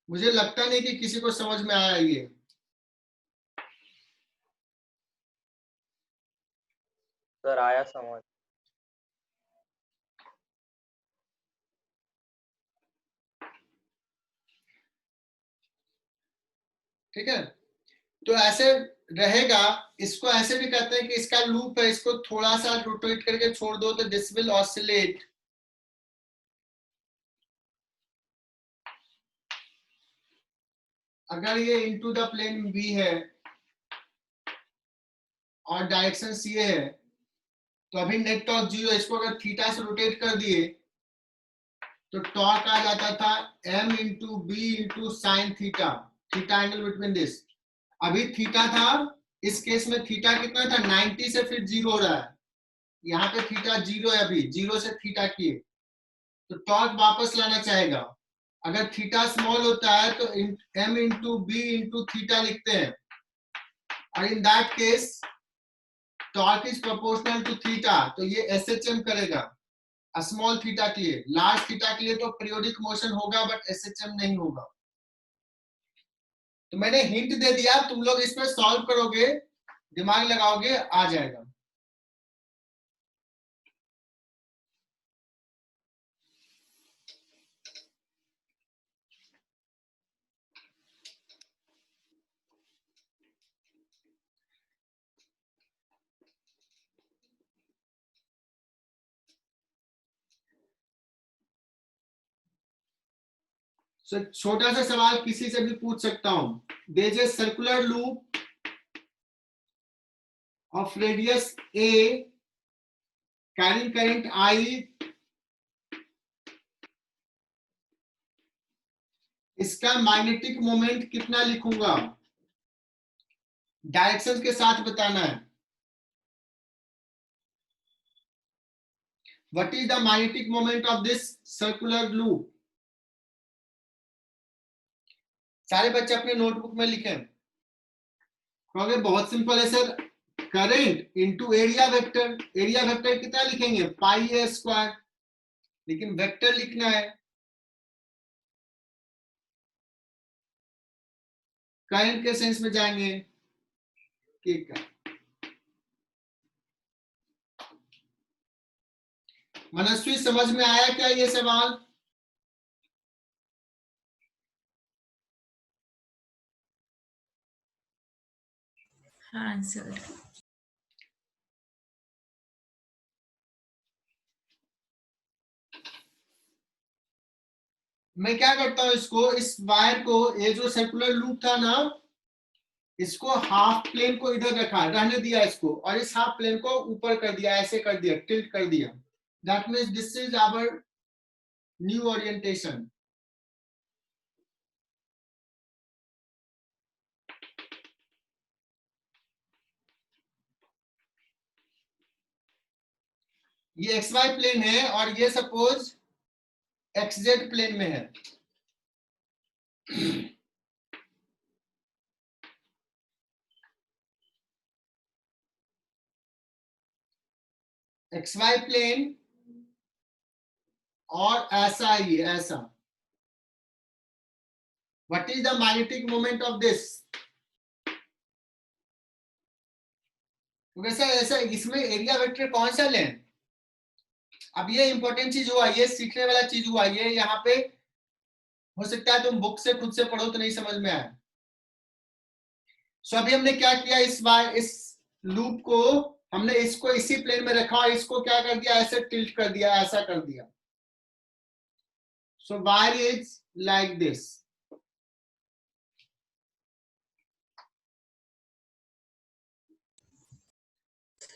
S2: मुझे लगता नहीं कि किसी को समझ में आया ये।
S3: सर आया समझ।
S2: ठीक है, तो ऐसे रहेगा, इसको ऐसे भी कहते हैं कि इसका लूप है, इसको थोड़ा सा रोटेट करके छोड़ दो तो दिस विल ऑसिलेट। अगर ये इनटू द प्लेन बी है और डायरेक्शन सी है, तो अभी नेट टॉर्क 0, इसको अगर थीटा से रोटेट कर दिए तो टॉर्क आ जाता था m into B into sine theta, theta angle between this. अभी थीटा था इस केस में थीटा कितना था 90 से फिर 0 हो रहा है, यहाँ पे थीटा 0 है, अभी 0 से थीटा किए तो टॉर्क वापस लाना चाहेगा। अगर थीटा स्मॉल होता है तो m into B into theta लिखते हैं, और in that case torque is proportional to theta, तो ये SHM करेगा स्मॉल थीटा के लिए। लार्ज थीटा के लिए तो पीरियोडिक मोशन होगा बट SHM नहीं होगा। तो मैंने हिंट दे दिया, तुम लोग इस पर सॉल्व करोगे, दिमाग लगाओगे, आ जाएगा। छोटा सा सवाल किसी से भी पूछ सकता हूं। There is a circular loop of radius a carrying current I, इसका मैग्नेटिक मोमेंट कितना लिखूंगा, डायरेक्शन के साथ बताना है। What is the magnetic moment of this circular loop? सारे बच्चे अपने नोटबुक में लिखें। कहोगे बहुत सिंपल है sir, current into area vector. Area vector कितना लिखेंगे, पाई a स्क्वायर, लेकिन वेक्टर लिखना है। करंट के सेंस में जाएंगे, ठीक है। मनस्वी समझ में आया क्या ये सवाल?
S1: हाँ सर।
S2: मैं क्या करता हूं, इसको, इस वायर को, ये जो सर्कुलर लूप था ना, इसको हाफ प्लेन को इधर रखा, रहने दिया इसको, और इस हाफ प्लेन को ऊपर कर दिया, ऐसे कर दिया, टिल्ट कर दिया। That means this is our new orientation. ये XY प्लेन है और ये सपोज XZ प्लेन में है। XY प्लेन और ऐसा ही, ऐसा। What is the magnetic moment of this? वैसे ऐसा, इसमें एरिया वेक्टर कौन सा लें? अब ये इंपॉर्टेंट चीज हुआ, ये सीखने वाला चीज हुआ, ये यहाँ पे हो सकता है तुम बुक से खुद से पढ़ो तो नहीं समझ में आए। सो अभी हमने क्या किया, इस लूप को हमने इसको इसी प्लेन में रखा और इसको क्या कर दिया, ऐसे टिल्ट कर दिया, ऐसा कर दिया। So wire is like this.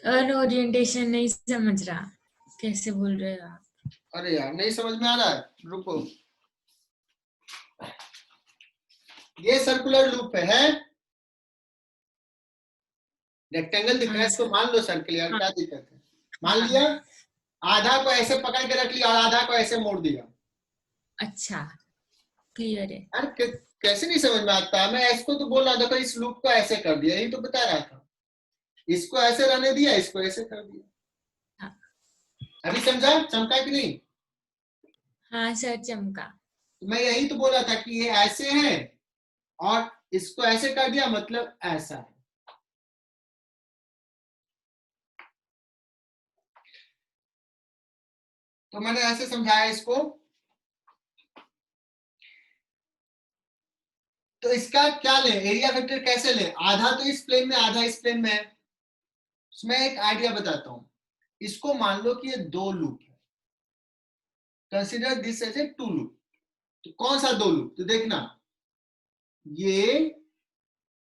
S1: Orientation नहीं समझ रहा, कैसे बोल रहे हो आप?
S2: अरे यार नहीं समझ में आ रहा है, रुको। ये सर्कुलर लूप है, रेक्टेंगल दिख रहा है, इसको मान लो सर्कल, यार क्या दिक्कत है। मान लिया, आधा को ऐसे पकड़ के रख लिया और आधा को ऐसे मोड़ दिया।
S1: अच्छा, क्लियर है।
S2: यार कैसे नहीं समझ में आता? मैं इसको तो बोल रहा था, इस लूप को ऐसे कर दिया, यही तो बता रहा था। इसको ऐसे रहने दिया, इसको ऐसे कर दिया।
S1: हाँ।
S2: अभी समझा, चमका कि नहीं?
S1: हाँ सर, चमका।
S2: मैं यही तो बोल रहा था कि ये ऐसे है और इसको ऐसे कर दिया, मतलब ऐसा है। तो मैंने ऐसे समझाया इसको। तो इसका क्या लें, एरिया वेक्टर कैसे लें? आधा तो इस प्लेन में, आधा इस प्लेन में है। मैं एक आइडिया बताता हूं। इसको मान लो कि ये दो लूप है, consider this as a two loop. तो कौन सा दो लूप? तो देखना, ये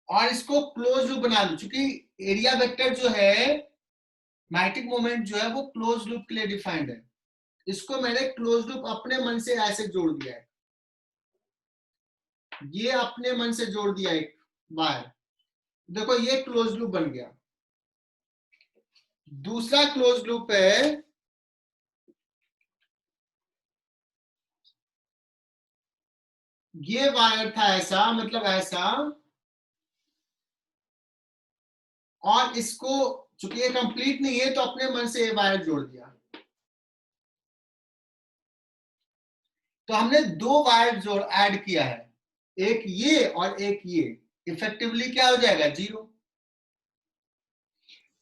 S2: और इसको क्लोज लूप बना लो, क्योंकि एरिया वेक्टर जो है, मैग्नेटिक मोमेंट जो है, वो क्लोज लूप के लिए डिफाइंड है। इसको मैंने क्लोज लूप अपने मन से ऐसे जोड़ दिया है, ये अपने मन से जोड़ दिया एक वायर। देखो ये क्लोज लूप बन गया। दूसरा क्लोज लूप है, ये वायर था ऐसा, मतलब ऐसा, और इसको चूंकि ये कंप्लीट नहीं है तो अपने मन से ये वायर जोड़ दिया। तो हमने दो वायर जोड़ ऐड किया है, एक ये और एक ये। इफेक्टिवली क्या हो जाएगा? 0।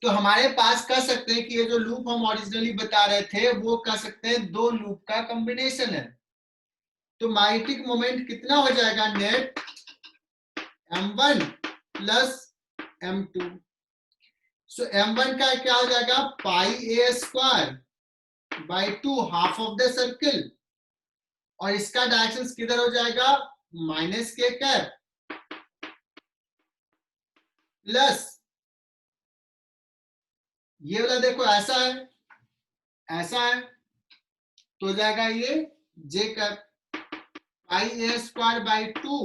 S2: तो हमारे पास कह सकते हैं कि ये जो लूप हम ओरिजिनली बता रहे थे वो कह सकते हैं दो लूप का कॉम्बिनेशन है। तो मैग्नेटिक मोमेंट कितना हो जाएगा? Net m1 plus m2। सो m1 का क्या हो जाएगा? पाई a square by 2 half of the circle, और इसका डायरेक्शन किधर हो जाएगा? माइनस के कैप प्लस ये वाला देखो ऐसा है, ऐसा है, तो हो जाएगा ये J cap pi a square by 2,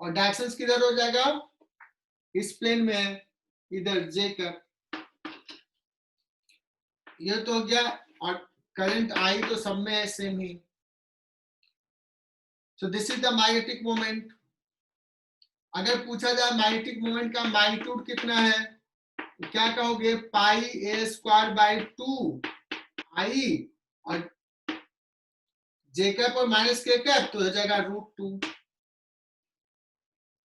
S2: और डायरेक्शन किधर हो जाएगा? इस प्लेन में है, इधर जे कैप। ये तो हो गया, और करंट आई तो सब में है same he. So this is the magnetic moment. अगर पूछा जाए मैग्नेटिक मोमेंट का मैग्नीट्यूड कितना है, तो क्या कहोगे? पाई a स्क्वायर बाई 2 आई, और जे कैप और माइनस के कैप, तो हो जाएगा √2।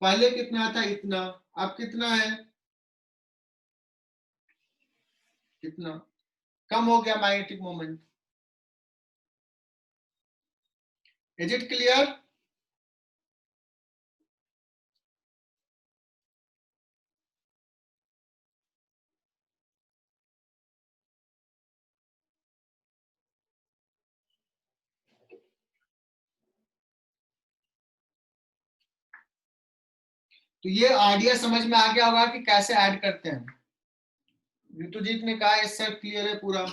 S2: पहले कितना था? इतना। अब कितना है? कितना कम हो गया magnetic moment. Is it clear? तो ये आइडिया समझ में आ गया होगा कि कैसे ऐड करते हैं। ऋतुजीत ने कहा यस सर क्लियर है पूरा।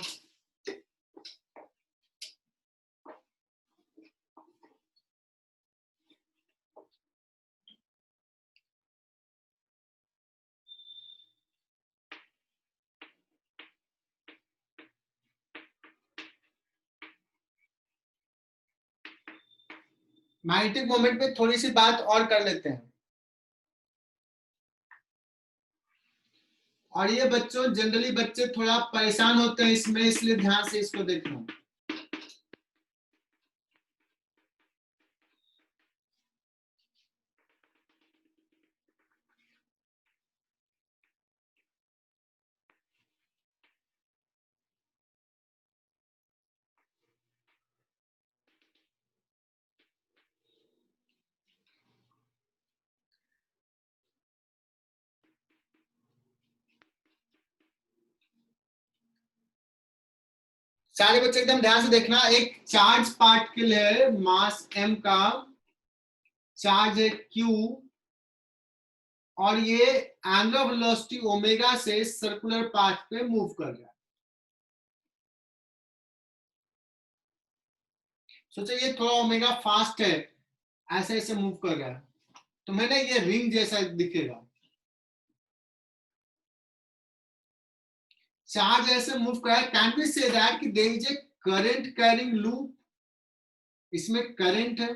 S2: मैग्नेटिक मोमेंट पे थोड़ी सी बात और कर लेते हैं। और ये बच्चों जनरली बच्चे थोड़ा परेशान होते हैं इसमें, इसलिए ध्यान से इसको देखना। सारे बच्चे एकदम ध्यान से देखना। एक चार्ज पार्टिकल है मास m का, चार्ज है q, और ये एंगुलर वेलोसिटी ओमेगा से सर्कुलर पाथ पे मूव कर रहा है। सोचो ये थोड़ा ओमेगा फास्ट है, ऐसे ऐसे मूव कर रहा है, तो मैंने ये रिंग जैसा दिखेगा। चार्ज ऐसे मूव कर रहा है, कैन वी से दैट कि there is a current carrying loop, इसमें करंट है।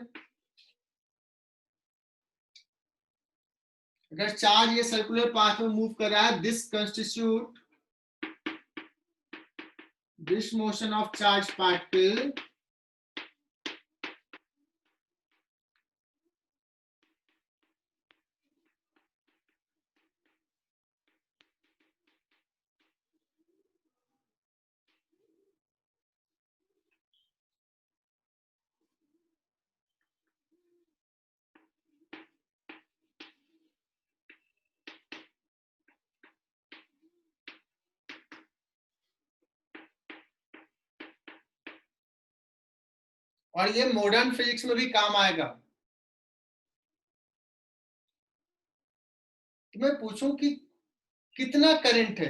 S2: अगर चार्ज ये सर्कुलर पाथ में मूव कर रहा है, this constitute this motion of charge particle और ये मॉडर्न फिजिक्स में भी काम आएगा। तो मैं पूछूं कि कितना करंट है,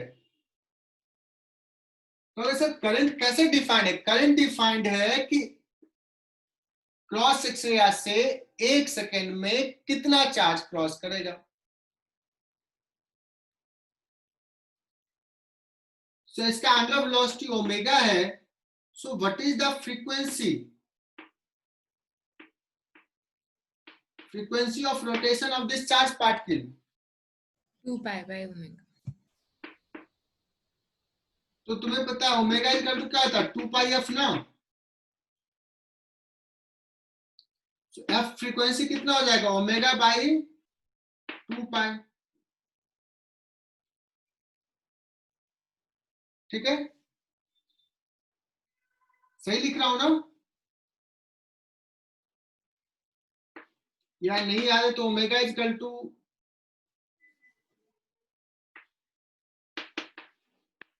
S2: तो सर करंट कैसे डिफाइंड है? करंट डिफाइंड है कि क्रॉस सेक्शन से 1 सेकेंड में कितना चार्ज क्रॉस करेगा। सो इसका एंगुलर वेलोसिटी ओमेगा है. So what is the frequency of rotation of this charge particle?
S1: 2 pi by omega.
S2: तो तुम्हें पता है ओमेगा इक्वल टू क्या था? 2 पाई एफ ना. एफ फ्रीक्वेंसी कितना हो जाएगा? ओमेगा बाई 2 पाई. ठीक है, सही लिख रहा हूं ना? या नहीं आ रहे तो omega equal to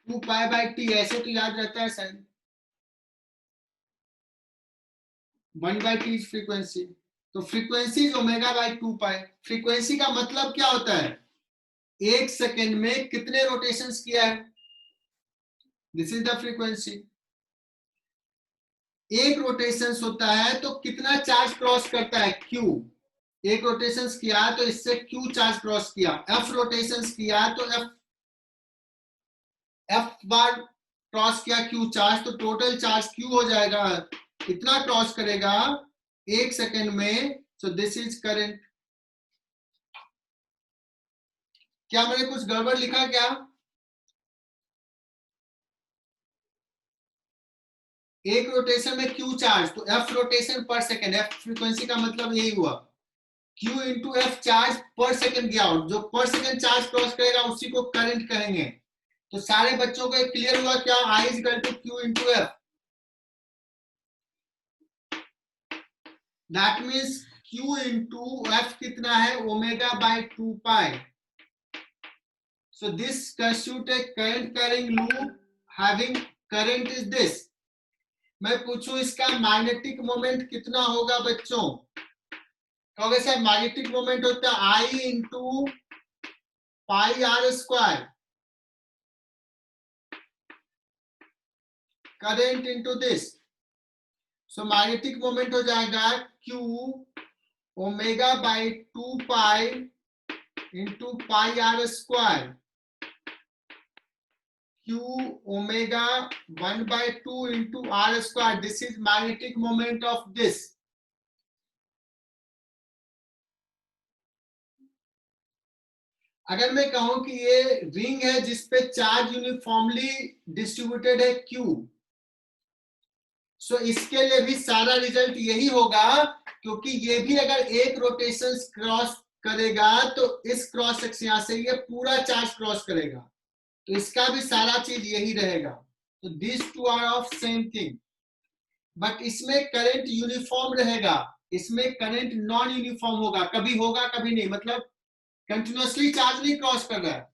S2: 2 pi by T, ऐसे तो याद रहता है शायद. 1 बाई टी फ्रीक्वेंसी. तो frequency is omega by 2 pi. Frequency का मतलब क्या होता है? 1 सेकेंड में कितने रोटेशंस किया है, दिस इज द फ्रीक्वेंसी. एक रोटेशन होता है तो कितना चार्ज क्रॉस करता है? क्यू. एक रोटेशन किया तो इससे क्यू चार्ज क्रॉस किया. एफ रोटेशन किया तो एफ बार क्रॉस किया क्यू चार्ज, तो टोटल चार्ज क्यू हो जाएगा. कितना क्रॉस करेगा 1 सेकेंड में. सो दिस इज करंट. क्या मैंने कुछ गड़बड़ लिखा क्या? एक रोटेशन में क्यू चार्ज, तो एफ रोटेशन पर सेकेंड. एफ फ्रीक्वेंसी का मतलब यही हुआ, क्यू इंटू एफ चार्ज पर सेकेंड गया आउट. जो पर सेकेंड चार्ज क्रॉस करेगा उसी को करंट कहेंगे. तो सारे बच्चों को क्लियर हुआ क्या? I is equal to Q into F. That means Q into F कितना है? Omega by 2 pi. So this constitute a current carrying loop having current is this. मैं पूछूं इसका मैग्नेटिक मोमेंट कितना होगा बच्चों? कहोगे सर मैग्नेटिक मोमेंट होता है I into pi R square, current into this. So magnetic moment हो जाएगा Q omega by 2 pi into pi R square, Q omega 1 by 2 into R square. This is magnetic moment of this. अगर मैं कहूं कि ये ring है जिसपे charge uniformly distributed है Q, सो इसके लिए भी सारा रिजल्ट यही होगा, क्योंकि ये भी अगर एक रोटेशन क्रॉस करेगा तो इस क्रॉस सेक्शन यहां से ये पूरा चार्ज क्रॉस करेगा, तो इसका भी सारा चीज यही रहेगा. तो this two are of same thing. But इसमें करंट यूनिफॉर्म रहेगा, इसमें करंट नॉन यूनिफॉर्म होगा. कभी होगा कभी नहीं, मतलब कंटिन्यूअसली चार्ज नहीं क्रॉस कर रहा है.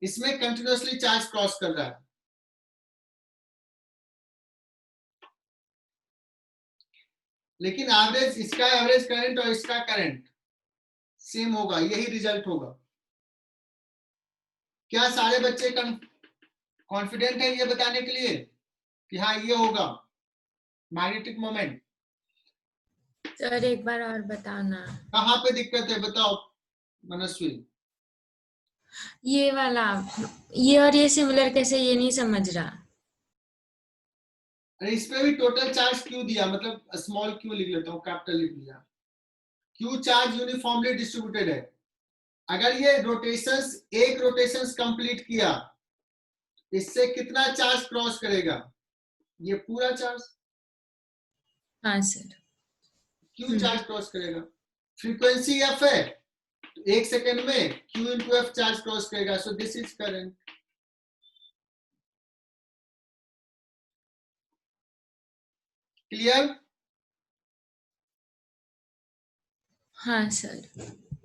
S2: इसमें कंटिन्यूअसली चार्ज क्रॉस कर रहा है. लेकिन एवरेज, इसका एवरेज करंट और इसका करंट सेम होगा, यही रिजल्ट होगा. क्या सारे बच्चे कॉन्फिडेंट है ये बताने के लिए कि हाँ ये होगा मैग्नेटिक मोमेंट?
S1: सर एक बार और बताना.
S2: कहाँ पे दिक्कत है बताओ मनस्वी?
S1: ये वाला, ये और ये सिमिलर कैसे, ये नहीं समझ रहा.
S2: अरे इस पे भी टोटल चार्ज क्यू दिया, मतलब स्मॉल क्यू लिख लेता हूँ, कैपिटल लिख लिया. क्यू चार्ज यूनिफॉर्मली डिस्ट्रीब्यूटेड है. अगर ये रोटेशंस, एक रोटेशंस कंप्लीट किया, इससे कितना चार्ज क्रॉस करेगा? ये पूरा चार्ज.
S1: हाँ सर.
S2: क्यू चार्ज क्रॉस करेगा. फ्रीक्वेंसी एफ है, तो 1 सेकेंड में Q into F charge cross करेगा. So this is current. Clear?
S1: हाँ सर.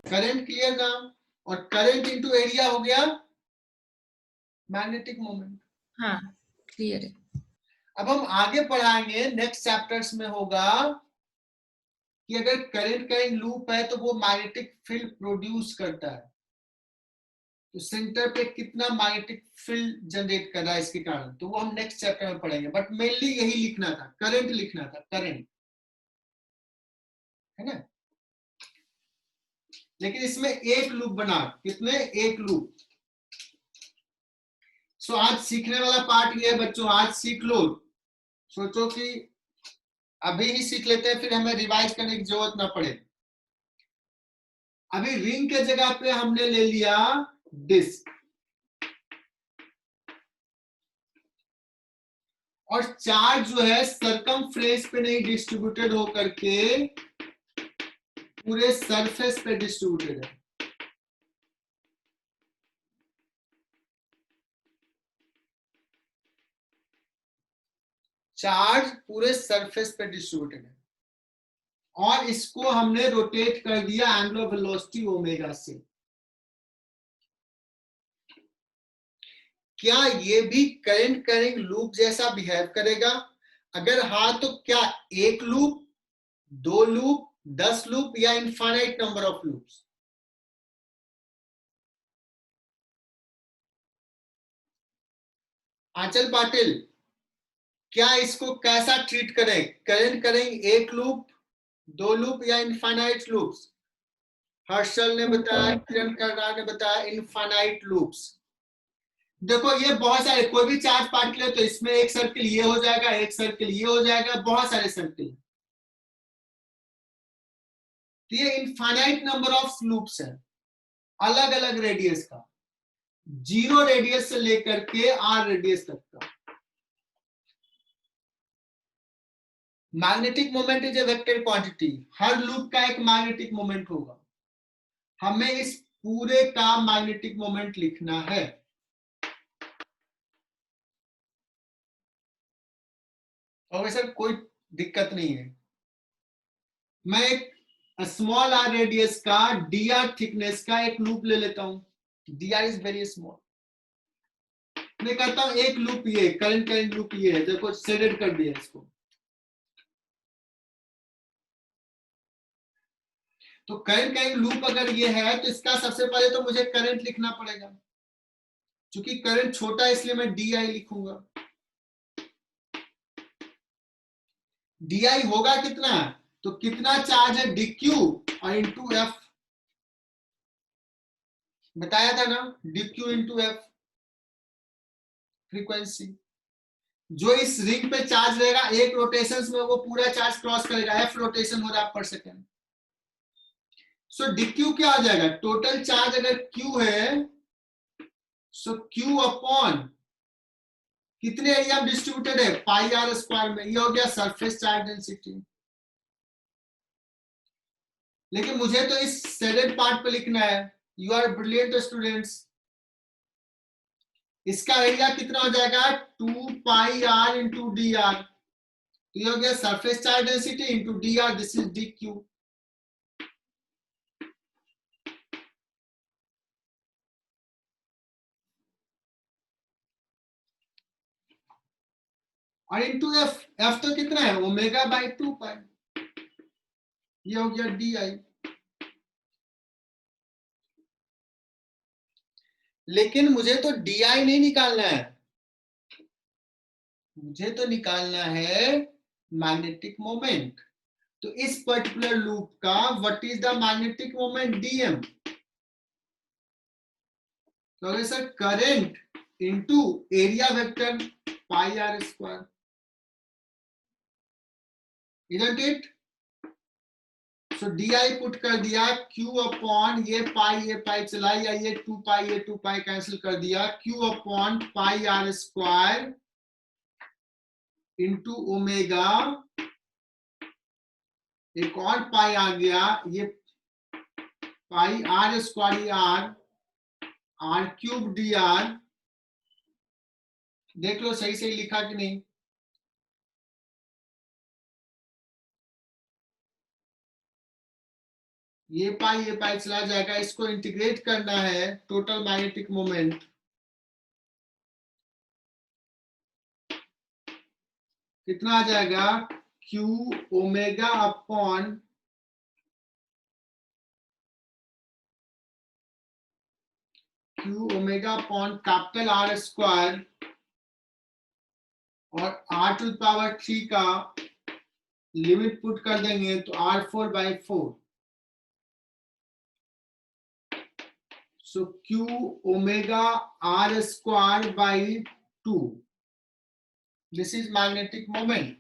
S2: करंट क्लियर ना? और करंट इंटू एरिया हो गया मैग्नेटिक मोमेंट.
S1: हाँ क्लियर है.
S2: अब हम आगे पढ़ाएंगे, नेक्स्ट चैप्टर्स में होगा कि अगर करंट का एक लूप है तो वो मैग्नेटिक फील्ड प्रोड्यूस करता है, तो सेंटर पे कितना मैग्नेटिक फील्ड जनरेट कर रहा है इसके कारण, तो वो हम नेक्स्ट चैप्टर में पढ़ेंगे. बट मेनली यही लिखना था, करंट लिखना था, करंट, है ना? लेकिन इसमें एक लूप बना, कितने? एक लूप. सो आज सीखने वाला पार्ट ये है बच्चों, आज सीख लो। सोचो कि अभी ही सीख लेते हैं, फिर हमें रिवाइज करने की जरूरत ना पड़े। अभी रिंग के जगह पे हमने ले लिया डिस्क, और चार्ज जो है सरकमफ्रेंस पे नहीं डिस्ट्रीब्यूटेड होकर के पूरे सरफेस पे डिस्ट्रीब्यूटेड है। चार्ज पूरे सरफेस पे डिस्ट्रीब्यूटेड है, और इसको हमने रोटेट कर दिया एंगुलर वेलोसिटी ओमेगा से। क्या ये भी करंट कैरिंग लूप जैसा बिहेव करेगा? अगर हाँ तो क्या एक लूप, 2 लूप, 10 लूप, या इनफाइनाइट नंबर ऑफ लूप्स? आंचल पाटिल, क्या इसको कैसा ट्रीट करें? करंट करेंगे एक लूप, 2 लूप, या इनफाइनाइट लूप्स? हर्षल ने बताया, किरण कर्रा ने बताया इनफाइनाइट लूप्स। देखो ये बहुत सारे, कोई भी चार्ज पार्टिकल है तो इसमें एक सर्किल ये हो जाएगा, एक सर्किल ये हो जाएगा, बहुत सारे सर्किल। तो ये इनफाइनाइट नंबर ऑफ लूप्स है, अलग अलग रेडियस का, 0 रेडियस से लेकर के R रेडियस तक का। Magnetic moment is a vector quantity, her loop का एक मैग्नेटिक मोमेंट होगा। हमें इस पूरे का मैग्नेटिक मोमेंट लिखना है। और सर कोई दिक्कत नहीं है, मैं एक स्मॉल r रेडियस का dr थिकनेस का एक लूप ले लेता हूं। dr is very small. मैं करता हूं एक लूप, ये करंट लूप ये है, देखो शेडेड कर दिया इसको। तो करंट लूप अगर ये है तो इसका सबसे पहले तो मुझे करंट लिखना पड़ेगा, क्योंकि करंट छोटा है इसलिए मैं di लिखूंगा। di होगा कितना? तो कितना चार्ज है dq और इंटू f, बताया था ना, dq इंटू f फ्रीक्वेंसी। जो इस रिंग पे चार्ज रहेगा एक रोटेशन में वो पूरा चार्ज क्रॉस करेगा, f रोटेशन हो रहा है पर सेकेंड। सो dq क्या हो जाएगा? टोटल चार्ज अगर q है, सो q अपॉन कितने एरिया में डिस्ट्रीब्यूटेड है? पाई आर स्क्वायर में। ये हो गया सरफेस चार्ज डेंसिटी। लेकिन मुझे तो इस शेडेड पार्ट पे लिखना है। You are brilliant students. इसका एरिया कितना हो जाएगा? 2 pi R into D R. तो ये हो गया surface charge density into D R, this is D Q. और इंटू एफ, एफ तो कितना है? Omega by 2 pi. ये हो गया डी आई। लेकिन मुझे तो डी आई नहीं निकालना है, मुझे तो निकालना है मैग्नेटिक मोमेंट। तो इस पर्टिकुलर लूप का what is the magnetic moment? DM. तो अगर sir current into area vector pi R square, isn't it? So D I put कर दिया q अपॉन ये पाई चला, या ये 2 पाई कैंसिल कर दिया, q upon pi R square into omega, एक और पाई आ गया, ये pi R square R cube D R. देख लो सही सही लिखा कि नहीं। ये पाई चला जाएगा, इसको इंटीग्रेट करना है, टोटल मैग्नेटिक मोमेंट कितना आ जाएगा? Q omega upon capital R square और r टू द पावर 3 का लिमिट पुट कर देंगे तो r4/4। So Q omega r square by 2. This is magnetic moment.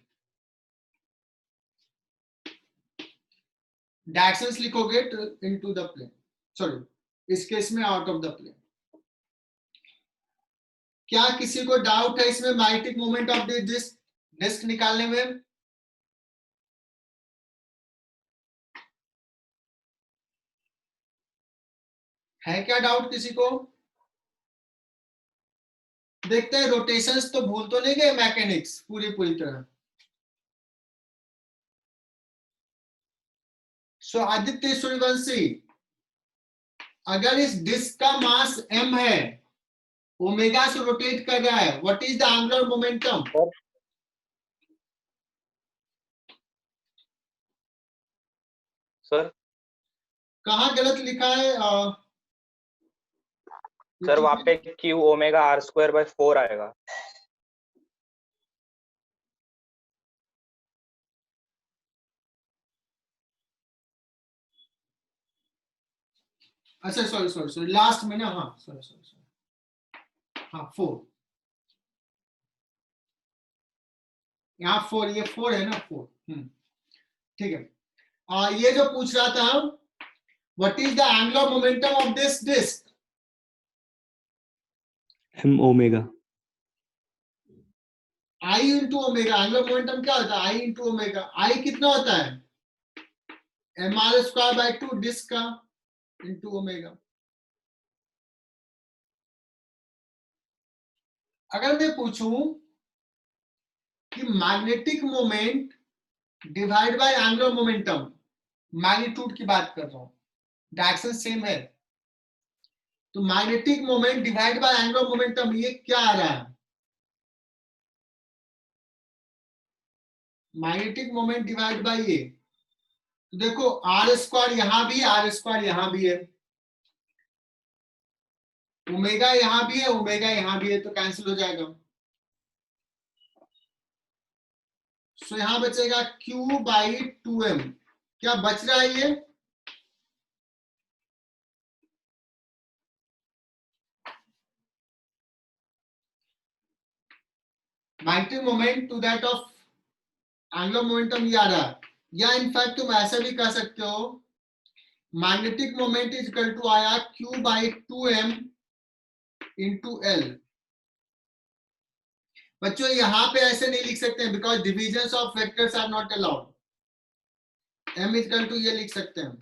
S2: Directions लिखोगे into the plane. Sorry, इस case में out of the plane. क्या किसी को डाउट है इसमें मैग्नेटिक मोमेंट ऑफ डिस्क निकालने में? है क्या डाउट किसी को? देखते हैं रोटेशंस तो भूल तो नहीं गए मैकेनिक्स पूरी तरह. सो आदित्य सूर्यवंशी, अगर इस डिस्क का मास m है, ओमेगा से रोटेट कर रहा है, what is the angular momentum?
S3: Sir
S2: कहाँ गलत लिखा है?
S3: सर वहां पे Q omega r square by 4 आएगा.
S2: अच्छा सॉरी लास्ट में ना. हाँ सॉरी हाँ 4. यहाँ 4, ये 4 है ना 4. ठीक है. ये जो पूछ रहा था, what is the angular momentum of this disc?
S4: m omega.
S2: I into omega. Angular momentum क्या होता है? I into omega. I कितना होता है? mr स्क्वायर बाय 2 डिस्क का इंटू ओमेगा. अगर मैं पूछूं कि magnetic moment divide by angular momentum, magnitude की बात कर रहा हूं, डायरेक्शन सेम है, तो magnetic moment divide by angular momentum ये क्या आ रहा है? मैग्नेटिक मोमेंट डिवाइड बाय ये, तो देखो आर स्क्वायर यहां भी है, आर स्क्वायर यहां भी है, ओमेगा यहां भी है, ओमेगा यहां भी है, तो कैंसिल हो जाएगा. सो यहां बचेगा Q बाई 2m. क्या बच रहा है ये? Magnetic moment to that of angular momentum ये आ रहा है. या इनफैक्ट तुम ऐसा भी कह सकते हो, magnetic moment is equal to आया Q by 2m into L. बच्चों यहां पे ऐसे नहीं लिख सकते हैं, because division of vectors are not allowed. m is equal to ये लिख सकते हैं.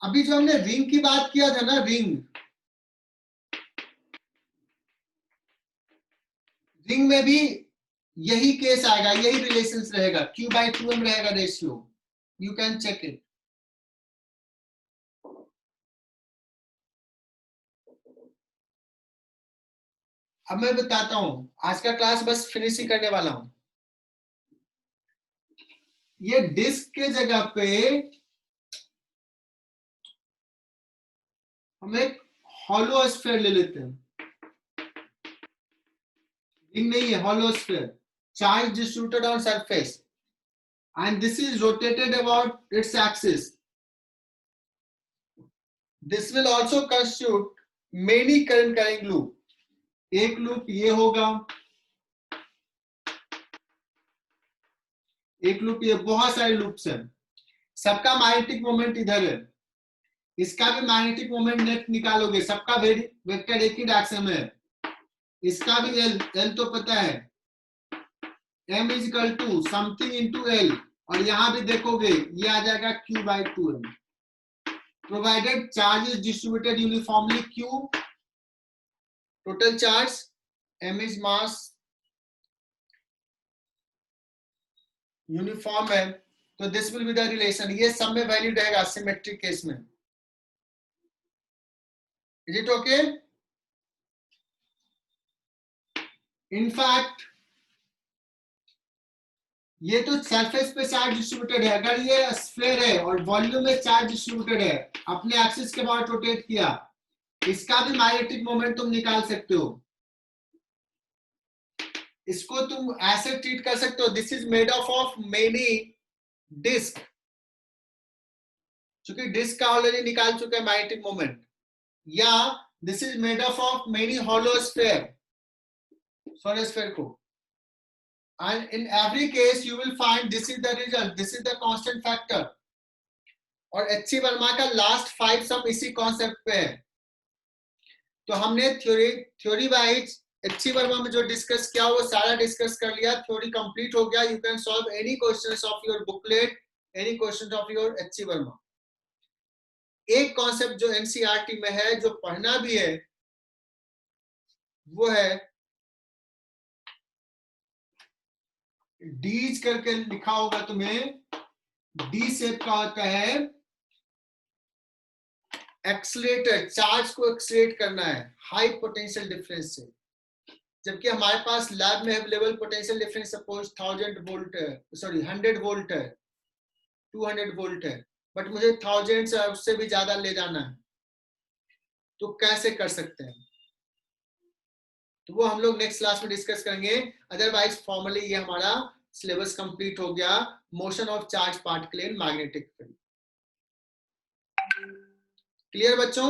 S2: अभी जो हमने रिंग की बात किया था ना, रिंग में भी यही केस आएगा, यही रिलेशन रहेगा, Q बाई 2m रहेगा ratio. You can check it. अब मैं बताता हूं, आज का क्लास बस फिनिश ही करने वाला हूं. ये डिस्क के जगह पे हम एक हॉलो स्फीयर ले लेते हैं. रिंग नहीं है, hollow sphere, charge distributed on surface, and this is rotated about its axis. This will also constitute many current carrying loop. एक लूप ये होगा, एक लूप ये, बहुत सारे लूप्स हैं. सबका मैग्नेटिक मोमेंट इधर है, इसका भी मैग्नेटिक मोमेंट नेट निकालोगे, सबका वेक्टर एक ही डायरेक्शन में है. इसका भी L तो पता है, M is equal to something into L, और यहां भी देखोगे ये आ जाएगा Q by 2m. Provided charge is distributed uniformly Q, total charge, M is mass, uniform है, तो this will be the relation. ये सब में वैलिड रहेगा सिमेट्रिक केस में. Is it okay? इनफैक्ट ये तो सरफेस पे चार्ज डिस्ट्रीब्यूटेड है, अगर ये स्फीयर है और वॉल्यूम में चार्ज डिस्ट्रीब्यूटेड है, अपने एक्सिस के बाद रोटेट किया, इसका भी मैग्नेटिक मोमेंट तुम निकाल सकते हो. इसको तुम ऐसे ट्रीट कर सकते हो, this is made of many disc, क्योंकि डिस्क का ऑलरेडी निकाल चुके हैं मैग्नेटिक मोमेंट, या this is made up of many hollow sphere, solar sphere को, and in every case you will find this is the result, this is the constant factor. और H Verma का last 5 सम इसी concept पे है। तो हमने theory wise H Verma में जो डिस्कस किया वो सारा डिस्कस कर लिया, थ्योरी कंप्लीट हो गया। You can solve any questions of your booklet, any questions of your H Verma. एक कॉन्सेप्ट जो एनसीईआरटी में है, जो पढ़ना भी है, वो है डीज करके लिखा होगा तुम्हें, डी शेप का होता है एक्सलेटर, चार्ज को एक्सलेट करना है हाई पोटेंशियल डिफरेंस से, जबकि हमारे पास लैब में available potential difference suppose 1000 volt है, सॉरी 100 वोल्ट है, 200 वोल्ट है, बट मुझे 1000 से उससे भी ज्यादा ले जाना है, तो कैसे कर सकते हैं? तो वो हम लोग नेक्स्ट क्लास में डिस्कस करेंगे। अदरवाइज फॉर्मली ये हमारा सिलेबस कंप्लीट हो गया, motion of charge particle in magnetic field. Clear बच्चों?